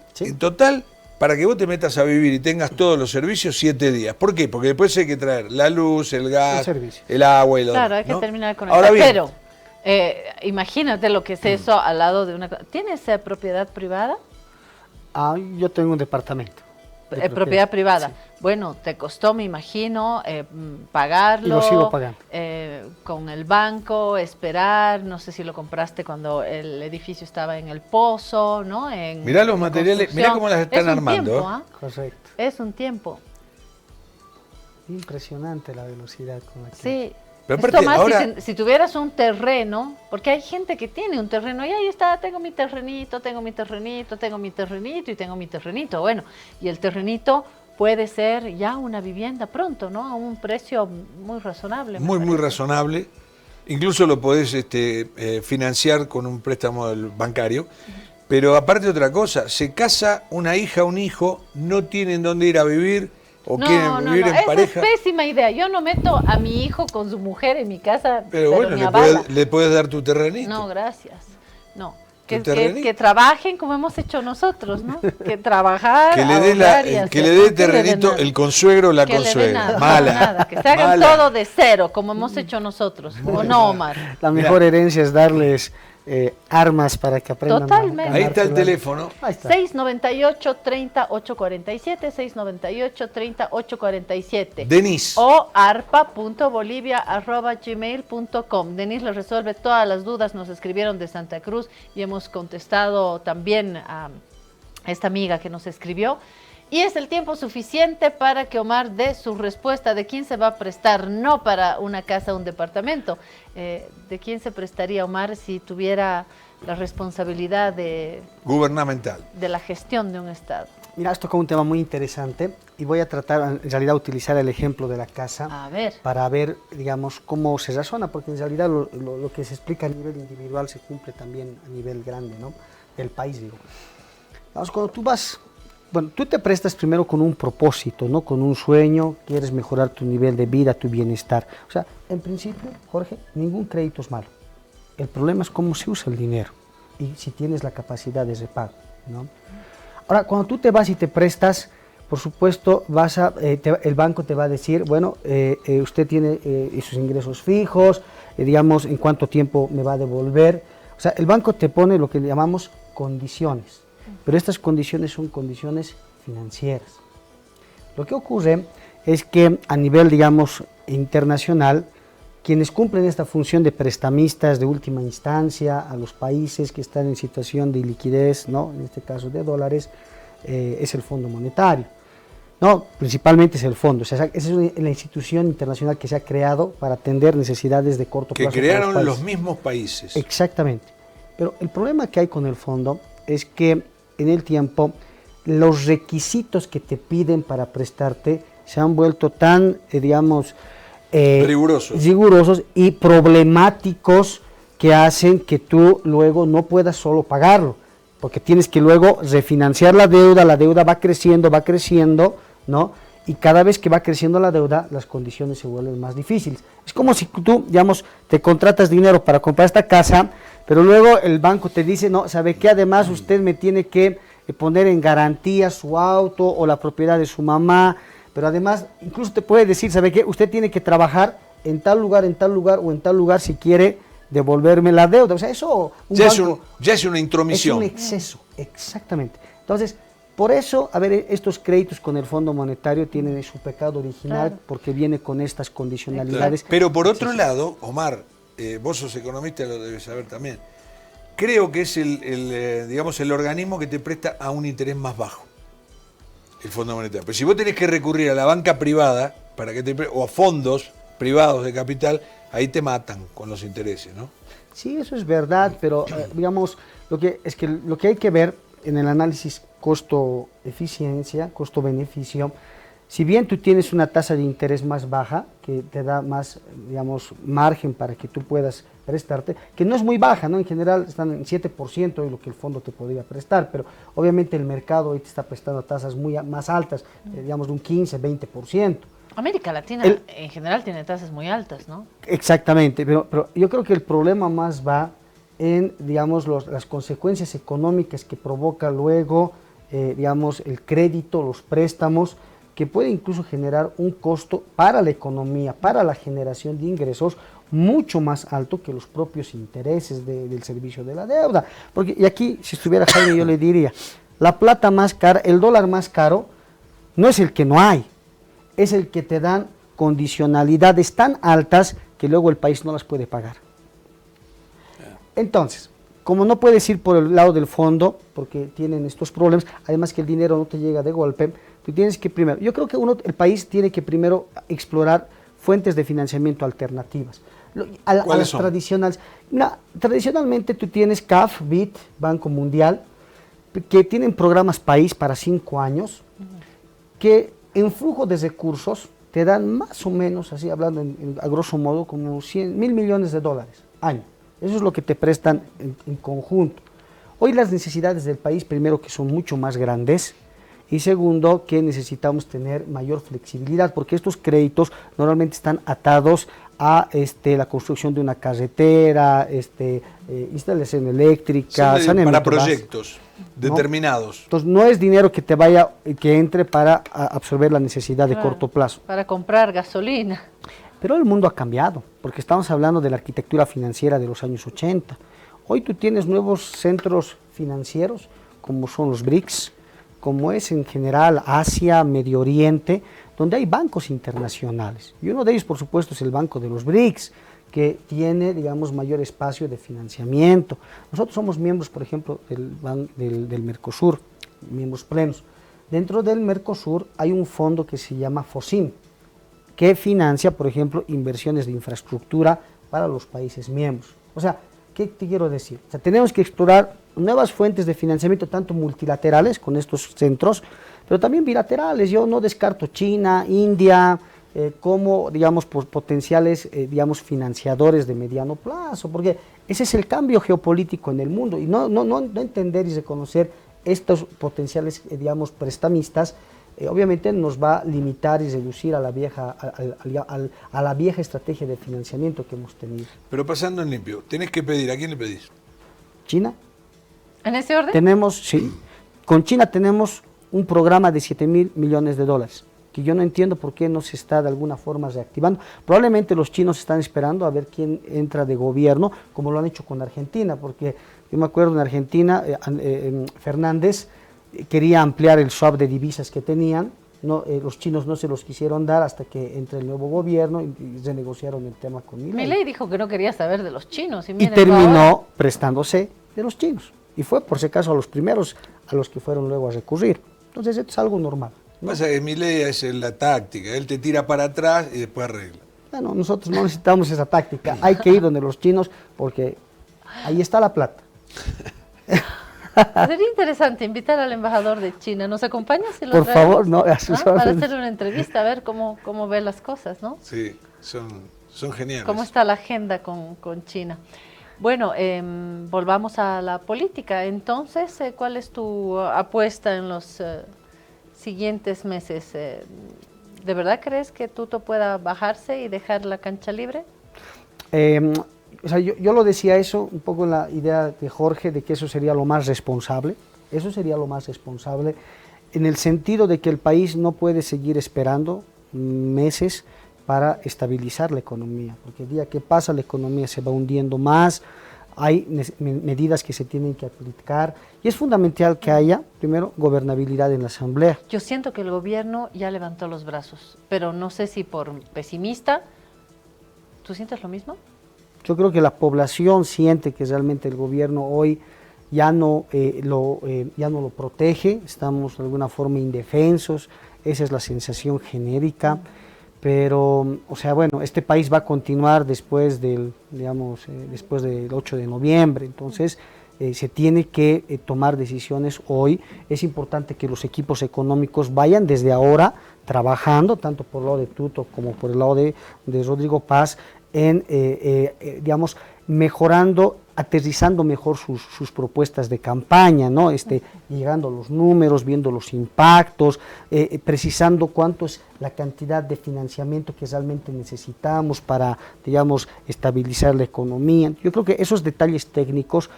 para que vos te metas a vivir y tengas todos los servicios 7 días. ¿Por qué? Porque después hay que traer la luz, el gas, el agua y lo demás. Claro, hay que terminar con Ahora eso. bien, Pero imagínate lo que es eso al lado de una... ¿Tienes propiedad privada? Yo tengo un departamento. Propiedad privada. Sí. Bueno, te costó, me imagino, pagarlo. Y lo sigo pagando. Con el banco, esperar, no sé si lo compraste cuando el edificio estaba en el pozo, ¿no? Mirá los materiales, mirá cómo las están armando. Tiempo, ¿eh? Correcto. Es un tiempo. Impresionante la velocidad con la que... Sí. Pero aparte, esto más ahora... si tuvieras un terreno, porque hay gente que tiene un terreno y ahí está, tengo mi terrenito, tengo mi terrenito, tengo mi terrenito y tengo mi terrenito. Bueno, y el terrenito puede ser ya una vivienda pronto, ¿no? A un precio muy razonable. Muy razonable. Incluso lo podés financiar con un préstamo bancario. Pero aparte otra cosa, se casa una hija, un hijo, no tienen dónde ir a vivir. ¿O quieren vivir en pareja? Esa es pésima idea. Yo no meto a mi hijo con su mujer en mi casa. Pero bueno, le puedes dar tu terrenito. No, gracias. No. Que trabajen como hemos hecho nosotros, ¿no? Que trabajar. Que le dé terrenito el consuegro o la consuegra. Mala. Que se hagan todo de cero, como hemos hecho nosotros. ¿O no, Omar? La mejor herencia es darles armas para que aprendan. Totalmente. Ahí está el teléfono. 698-30-847, 698-30-847. Denise. O arpa.bolivia@gmail.com. Denise les resuelve todas las dudas. Nos escribieron de Santa Cruz y hemos contestado también a esta amiga que nos escribió. Y es el tiempo suficiente para que Omar dé su respuesta de quién se va a prestar, no para una casa o un departamento. ¿De quién se prestaría Omar si tuviera la responsabilidad gubernamental de la gestión de un Estado? Mira, esto es un tema muy interesante y voy a tratar en realidad utilizar el ejemplo de la casa para ver, digamos, cómo se razona, porque en realidad lo que se explica a nivel individual se cumple también a nivel grande, ¿no? Del país, digo. Vamos, cuando tú vas... Bueno, tú te prestas primero con un propósito, ¿no? Con un sueño, quieres mejorar tu nivel de vida, tu bienestar. O sea, en principio, Jorge, ningún crédito es malo. El problema es cómo se usa el dinero y si tienes la capacidad de repago, ¿no? Ahora, cuando tú te vas y te prestas, por supuesto, el banco te va a decir, bueno, usted tiene sus ingresos fijos, digamos, en cuánto tiempo me va a devolver. O sea, el banco te pone lo que llamamos condiciones. Pero estas condiciones son condiciones financieras. Lo que ocurre es que a nivel, digamos, internacional, quienes cumplen esta función de prestamistas de última instancia a los países que están en situación de liquidez, ¿no? En este caso de dólares, es el Fondo Monetario. No, principalmente es el fondo. O sea, esa es la institución internacional que se ha creado para atender necesidades de corto plazo. Que crearon los mismos países. Exactamente. Pero el problema que hay con el fondo es que en el tiempo los requisitos que te piden para prestarte se han vuelto tan, digamos, rigurosos y problemáticos que hacen que tú luego no puedas solo pagarlo, porque tienes que luego refinanciar la deuda va creciendo, ¿no? Y cada vez que va creciendo la deuda, las condiciones se vuelven más difíciles. Es como si tú, digamos, te contratas dinero para comprar esta casa, pero luego el banco te dice, no, ¿sabe qué? Además usted me tiene que poner en garantía su auto o la propiedad de su mamá, pero además incluso te puede decir, ¿sabe qué? Usted tiene que trabajar en tal lugar o en tal lugar si quiere devolverme la deuda. O sea, eso... Ya es una intromisión. Es un exceso, exactamente. Entonces, por eso, a ver, estos créditos con el Fondo Monetario tienen su pecado original, porque viene con estas condicionalidades. Pero por otro lado, Omar, vos sos economista, lo debes saber también, creo que es el organismo que te presta a un interés más bajo, el Fondo Monetario. Pero si vos tenés que recurrir a la banca privada para que o a fondos privados de capital, ahí te matan con los intereses, ¿no? Sí, eso es verdad, pero digamos, lo que hay que ver en el análisis costo-eficiencia, costo-beneficio, si bien tú tienes una tasa de interés más baja, que te da más, digamos, margen para que tú puedas prestarte, que no es muy baja, ¿no? En general están en 7% de lo que el fondo te podría prestar, pero obviamente el mercado hoy te está prestando tasas más altas, digamos de un 15, 20%. América Latina en general tiene tasas muy altas, ¿no? Exactamente, pero yo creo que el problema más va en, digamos, las consecuencias económicas que provoca luego digamos, el crédito, los préstamos, que puede incluso generar un costo para la economía, para la generación de ingresos mucho más alto que los propios intereses del servicio de la deuda. Porque, y aquí, si estuviera Jaime, yo le diría, la plata más cara, el dólar más caro, no es el que no hay, es el que te dan condicionalidades tan altas que luego el país no las puede pagar. Entonces, como no puedes ir por el lado del fondo, porque tienen estos problemas, además que el dinero no te llega de golpe, tú tienes que primero, yo creo que el país tiene que primero explorar fuentes de financiamiento alternativas. A las tradicionales. Tradicionalmente tú tienes CAF, BID, Banco Mundial, que tienen programas país para 5 años, que en flujo de recursos te dan más o menos, así hablando a grosso modo, como 100.000 millones de dólares año. Eso es lo que te prestan en conjunto. Hoy las necesidades del país, primero, que son mucho más grandes, y segundo, que necesitamos tener mayor flexibilidad, porque estos créditos normalmente están atados a la construcción de una carretera, instalación eléctrica, para proyectos determinados. Entonces no es dinero que que entre para absorber la necesidad de corto plazo. Para comprar gasolina. Pero el mundo ha cambiado, porque estamos hablando de la arquitectura financiera de los años 80. Hoy tú tienes nuevos centros financieros, como son los BRICS, como es en general Asia, Medio Oriente, donde hay bancos internacionales. Y uno de ellos, por supuesto, es el Banco de los BRICS, que tiene, digamos, mayor espacio de financiamiento. Nosotros somos miembros, por ejemplo, del Mercosur, miembros plenos. Dentro del Mercosur hay un fondo que se llama FOSIM, que financia, por ejemplo, inversiones de infraestructura para los países miembros. O sea, ¿qué te quiero decir? O sea, tenemos que explorar nuevas fuentes de financiamiento, tanto multilaterales con estos centros, pero también bilaterales. Yo no descarto China, India, como, digamos, potenciales, digamos, financiadores de mediano plazo, porque ese es el cambio geopolítico en el mundo, y no entender y reconocer estos potenciales, digamos, prestamistas, obviamente nos va a limitar y reducir a la vieja estrategia de financiamiento que hemos tenido. Pero pasando en limpio, ¿tenés que pedir? ¿A quién le pedís? China. ¿En ese orden? Con China tenemos un programa de 7.000 millones de dólares, que yo no entiendo por qué no se está de alguna forma reactivando. Probablemente los chinos están esperando a ver quién entra de gobierno, como lo han hecho con Argentina, porque yo me acuerdo en Argentina, Fernández quería ampliar el swap de divisas que tenían, los chinos no se los quisieron dar hasta que entre el nuevo gobierno y renegociaron el tema con Milei. Milei dijo que no quería saber de los chinos. Y terminó prestándose de los chinos. Y fue, por si acaso, a los primeros a los que fueron luego a recurrir. Entonces, esto es algo normal, ¿no? Pasa que Milei es la táctica, él te tira para atrás y después arregla. Bueno, nosotros no necesitamos esa táctica, hay que ir donde los chinos porque ahí está la plata. Sería interesante invitar al embajador de China. ¿Nos acompaña? Si lo por traemos? Favor, no. Para hacerle una entrevista, a ver cómo ve las cosas, ¿no? Sí, son geniales. ¿Cómo está la agenda con China? Bueno, volvamos a la política. Entonces, ¿cuál es tu apuesta en los siguientes meses? ¿De verdad crees que Tuto pueda bajarse y dejar la cancha libre? O sea, yo lo decía eso, un poco en la idea de Jorge, de que eso sería lo más responsable. Eso sería lo más responsable, en el sentido de que el país no puede seguir esperando meses para estabilizar la economía, porque el día que pasa la economía se va hundiendo más, hay medidas que se tienen que aplicar, y es fundamental que haya, primero, gobernabilidad en la Asamblea. Yo siento que el gobierno ya levantó los brazos, pero no sé si por pesimista. ¿Tú sientes lo mismo? Yo creo que la población siente que realmente el gobierno hoy ya no lo protege, estamos de alguna forma indefensos, esa es la sensación genérica, pero, o sea, bueno, este país va a continuar después del 8 de noviembre, entonces se tiene que tomar decisiones hoy. Es importante que los equipos económicos vayan desde ahora trabajando, tanto por el lado de Tuto como por el lado de Rodrigo Paz, en, digamos, mejorando aterrizando mejor sus propuestas de campaña, ¿no? Llegando a los números, viendo los impactos, precisando cuánto es la cantidad de financiamiento que realmente necesitamos para, digamos, estabilizar la economía. Yo creo que esos detalles técnicos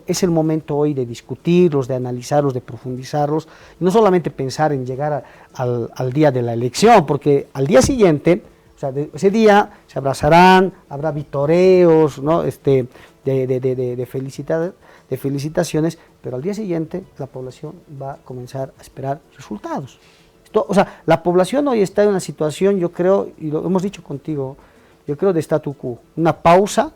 es el momento hoy de discutirlos, de analizarlos, de profundizarlos, y no solamente pensar en llegar al día de la elección, porque al día siguiente, o sea, ese día se abrazarán, habrá vitoreos, ¿no? de felicitaciones, pero al día siguiente la población va a comenzar a esperar resultados. O sea, la población hoy está en una situación, yo creo, y lo hemos dicho contigo, yo creo de statu quo, una pausa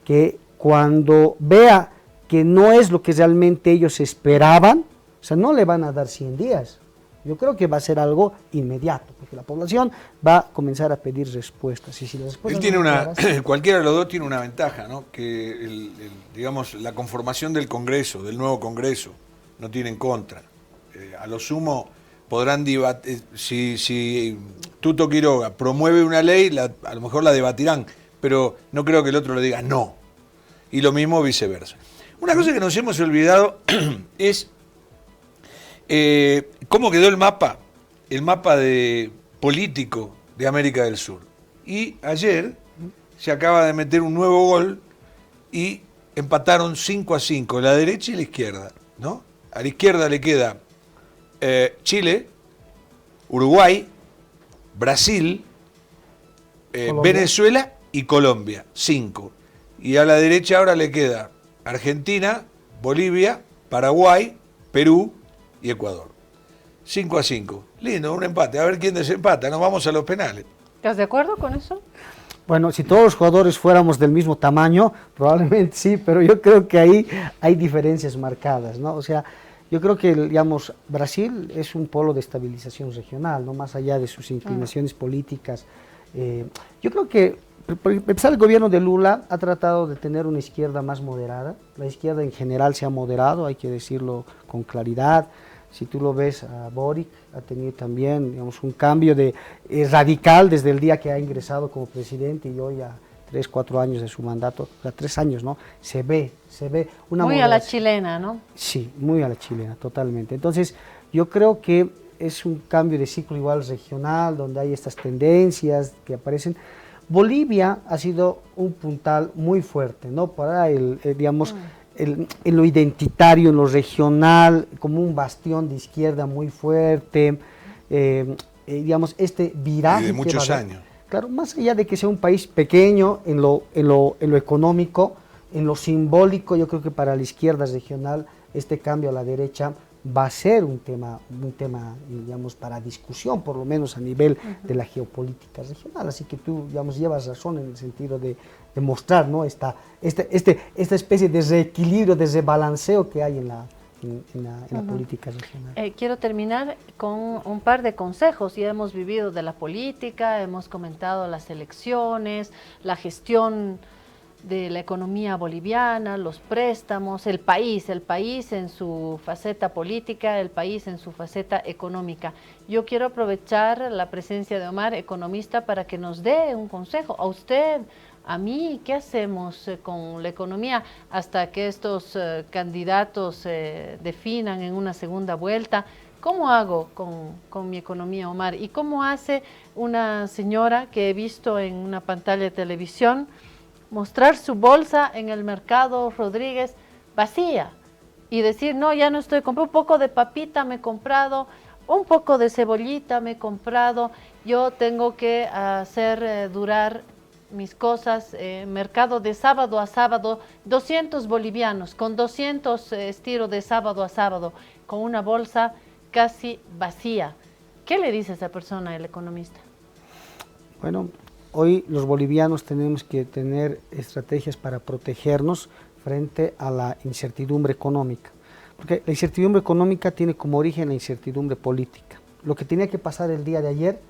que cuando vea que no es lo que realmente ellos esperaban, o sea, no le van a dar 100 días. Yo creo que va a ser algo inmediato, porque la población va a comenzar a pedir respuestas. Y si las respuestas Él tiene cualquiera de los dos tiene una ventaja, ¿no? Que digamos, la conformación del Congreso, del nuevo Congreso, no tiene en contra. A lo sumo podrán debatir, si Tuto Quiroga promueve una ley, a lo mejor la debatirán, pero no creo que el otro le diga no. Y lo mismo viceversa. Una cosa que nos hemos olvidado es cómo quedó el mapa político de América del Sur. Y ayer se acaba de meter un nuevo gol y empataron 5-5, la derecha y la izquierda, ¿no? A la izquierda le queda Chile, Uruguay, Brasil, Venezuela y Colombia, 5. Y a la derecha ahora le queda Argentina, Bolivia, Paraguay, Perú y Ecuador. 5-5. Lindo, un empate. A ver quién desempata. Nos vamos a los penales. ¿Estás de acuerdo con eso? Bueno, si todos los jugadores fuéramos del mismo tamaño, probablemente sí, pero yo creo que ahí hay diferencias marcadas, ¿no? O sea, yo creo que, digamos, Brasil es un polo de estabilización regional, ¿no? Más allá de sus inclinaciones políticas. Yo creo que, por empezar, el gobierno de Lula ha tratado de tener una izquierda más moderada. La izquierda en general se ha moderado, hay que decirlo con claridad. Si tú lo ves, a Boric ha tenido también, digamos, un cambio radical desde el día que ha ingresado como presidente y hoy a 3-4 años de su mandato, o sea, 3 años, ¿no? Se ve una muy moderación. A la chilena, ¿no? Sí, muy a la chilena, totalmente. Entonces, yo creo que es un cambio de ciclo igual regional, donde hay estas tendencias que aparecen. Bolivia ha sido un puntal muy fuerte, ¿no? Para digamos, en lo identitario, en lo regional, como un bastión de izquierda muy fuerte, digamos, este viraje. Y de muchos años. Claro, más allá de que sea un país pequeño en lo económico, en lo simbólico, yo creo que para la izquierda regional este cambio a la derecha va a ser un tema, digamos, para discusión, por lo menos a nivel de la geopolítica regional. Así que tú, digamos, llevas razón en el sentido de mostrar, ¿no? esta especie de reequilibrio, de rebalanceo que hay en la política regional. Quiero terminar con un par de consejos. Ya hemos vivido de la política, hemos comentado las elecciones, la gestión de la economía boliviana, los préstamos, el país en su faceta política, el país en su faceta económica. Yo quiero aprovechar la presencia de Omar, economista, para que nos dé un consejo. A usted, a mí, ¿qué hacemos con la economía hasta que estos candidatos definan en una segunda vuelta? ¿Cómo hago con mi economía, Omar? ¿Y cómo hace una señora que he visto en una pantalla de televisión mostrar su bolsa en el mercado Rodríguez vacía y decir, no, ya no estoy comprando, un poco de papita me he comprado, un poco de cebollita me he comprado, yo tengo que hacer durar mis cosas, mercado de sábado a sábado, 200 bolivianos, con 200 estiro de sábado a sábado, con una bolsa casi vacía? ¿Qué le dice a esa persona, el economista? Bueno, hoy los bolivianos tenemos que tener estrategias para protegernos frente a la incertidumbre económica, porque la incertidumbre económica tiene como origen la incertidumbre política. Lo que tenía que pasar el día de ayer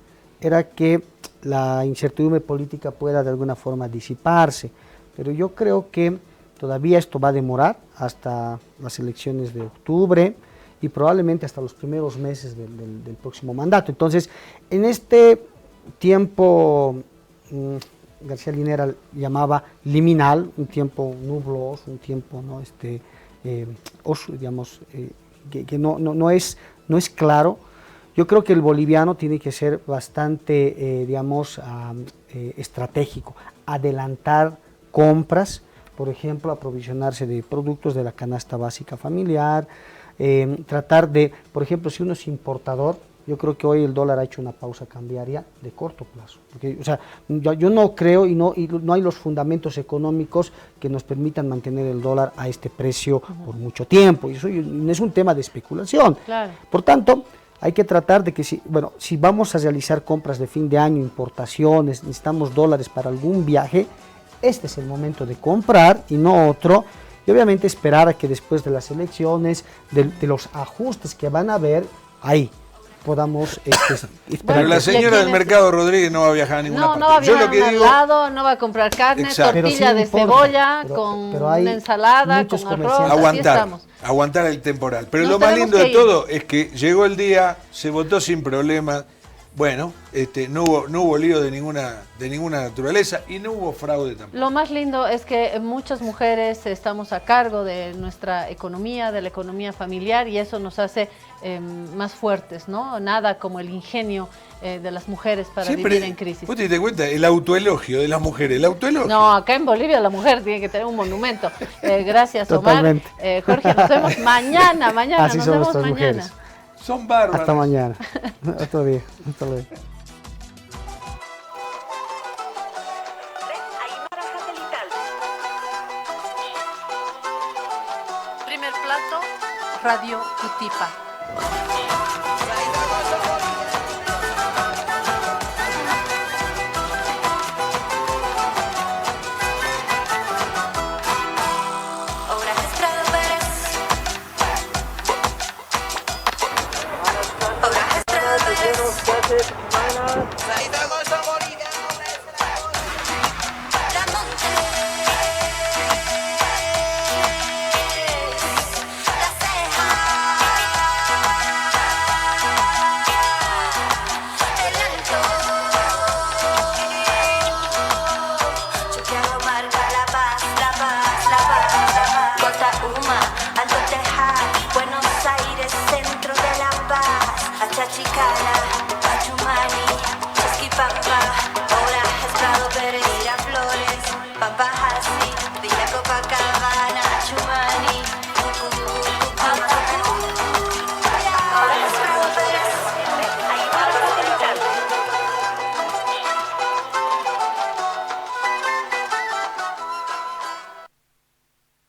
era que la incertidumbre política pueda de alguna forma disiparse, pero yo creo que todavía esto va a demorar hasta las elecciones de octubre y probablemente hasta los primeros meses del próximo mandato. Entonces, en este tiempo García Linera llamaba liminal, un tiempo nubloso, un tiempo, ¿no? Digamos, que no es claro. Yo creo que el boliviano tiene que ser bastante, digamos, estratégico, adelantar compras, por ejemplo, aprovisionarse de productos de la canasta básica familiar, tratar de, por ejemplo, si uno es importador, yo creo que hoy el dólar ha hecho una pausa cambiaria de corto plazo. Porque, o sea, yo no creo y no hay los fundamentos económicos que nos permitan mantener el dólar a este precio por mucho tiempo. Y eso no es un tema de especulación. Claro. Por tanto, hay que tratar de que si vamos a realizar compras de fin de año, importaciones, necesitamos dólares para algún viaje, este es el momento de comprar y no otro. Y obviamente esperar a que después de las elecciones, de los ajustes que van a haber, ahí podamos esperar. Pero la señora del mercado Rodríguez no va a viajar a ninguna parte. No va a viajar a un lado, no va a comprar carne, exacto, tortilla de cebolla, con una ensalada, con arroz, aguantar el temporal. Pero lo más lindo de todo es que llegó el día, se votó sin problema. Bueno, no hubo lío de ninguna naturaleza y no hubo fraude tampoco. Lo más lindo es que muchas mujeres estamos a cargo de nuestra economía, de la economía familiar, y eso nos hace más fuertes, ¿no? Nada como el ingenio de las mujeres para vivir en crisis. ¿Vos te das cuenta? El autoelogio de las mujeres, el autoelogio. No, acá en Bolivia la mujer tiene que tener un monumento. Gracias, Omar. Jorge, nos vemos mañana. Así nos son vemos nuestras mañana. Mujeres. Son bárbaras. Hasta mañana. Otro día. Hasta luego. Primer plato, Radio Cutipa. Buenos Aires, centro de la paz, Achachicala.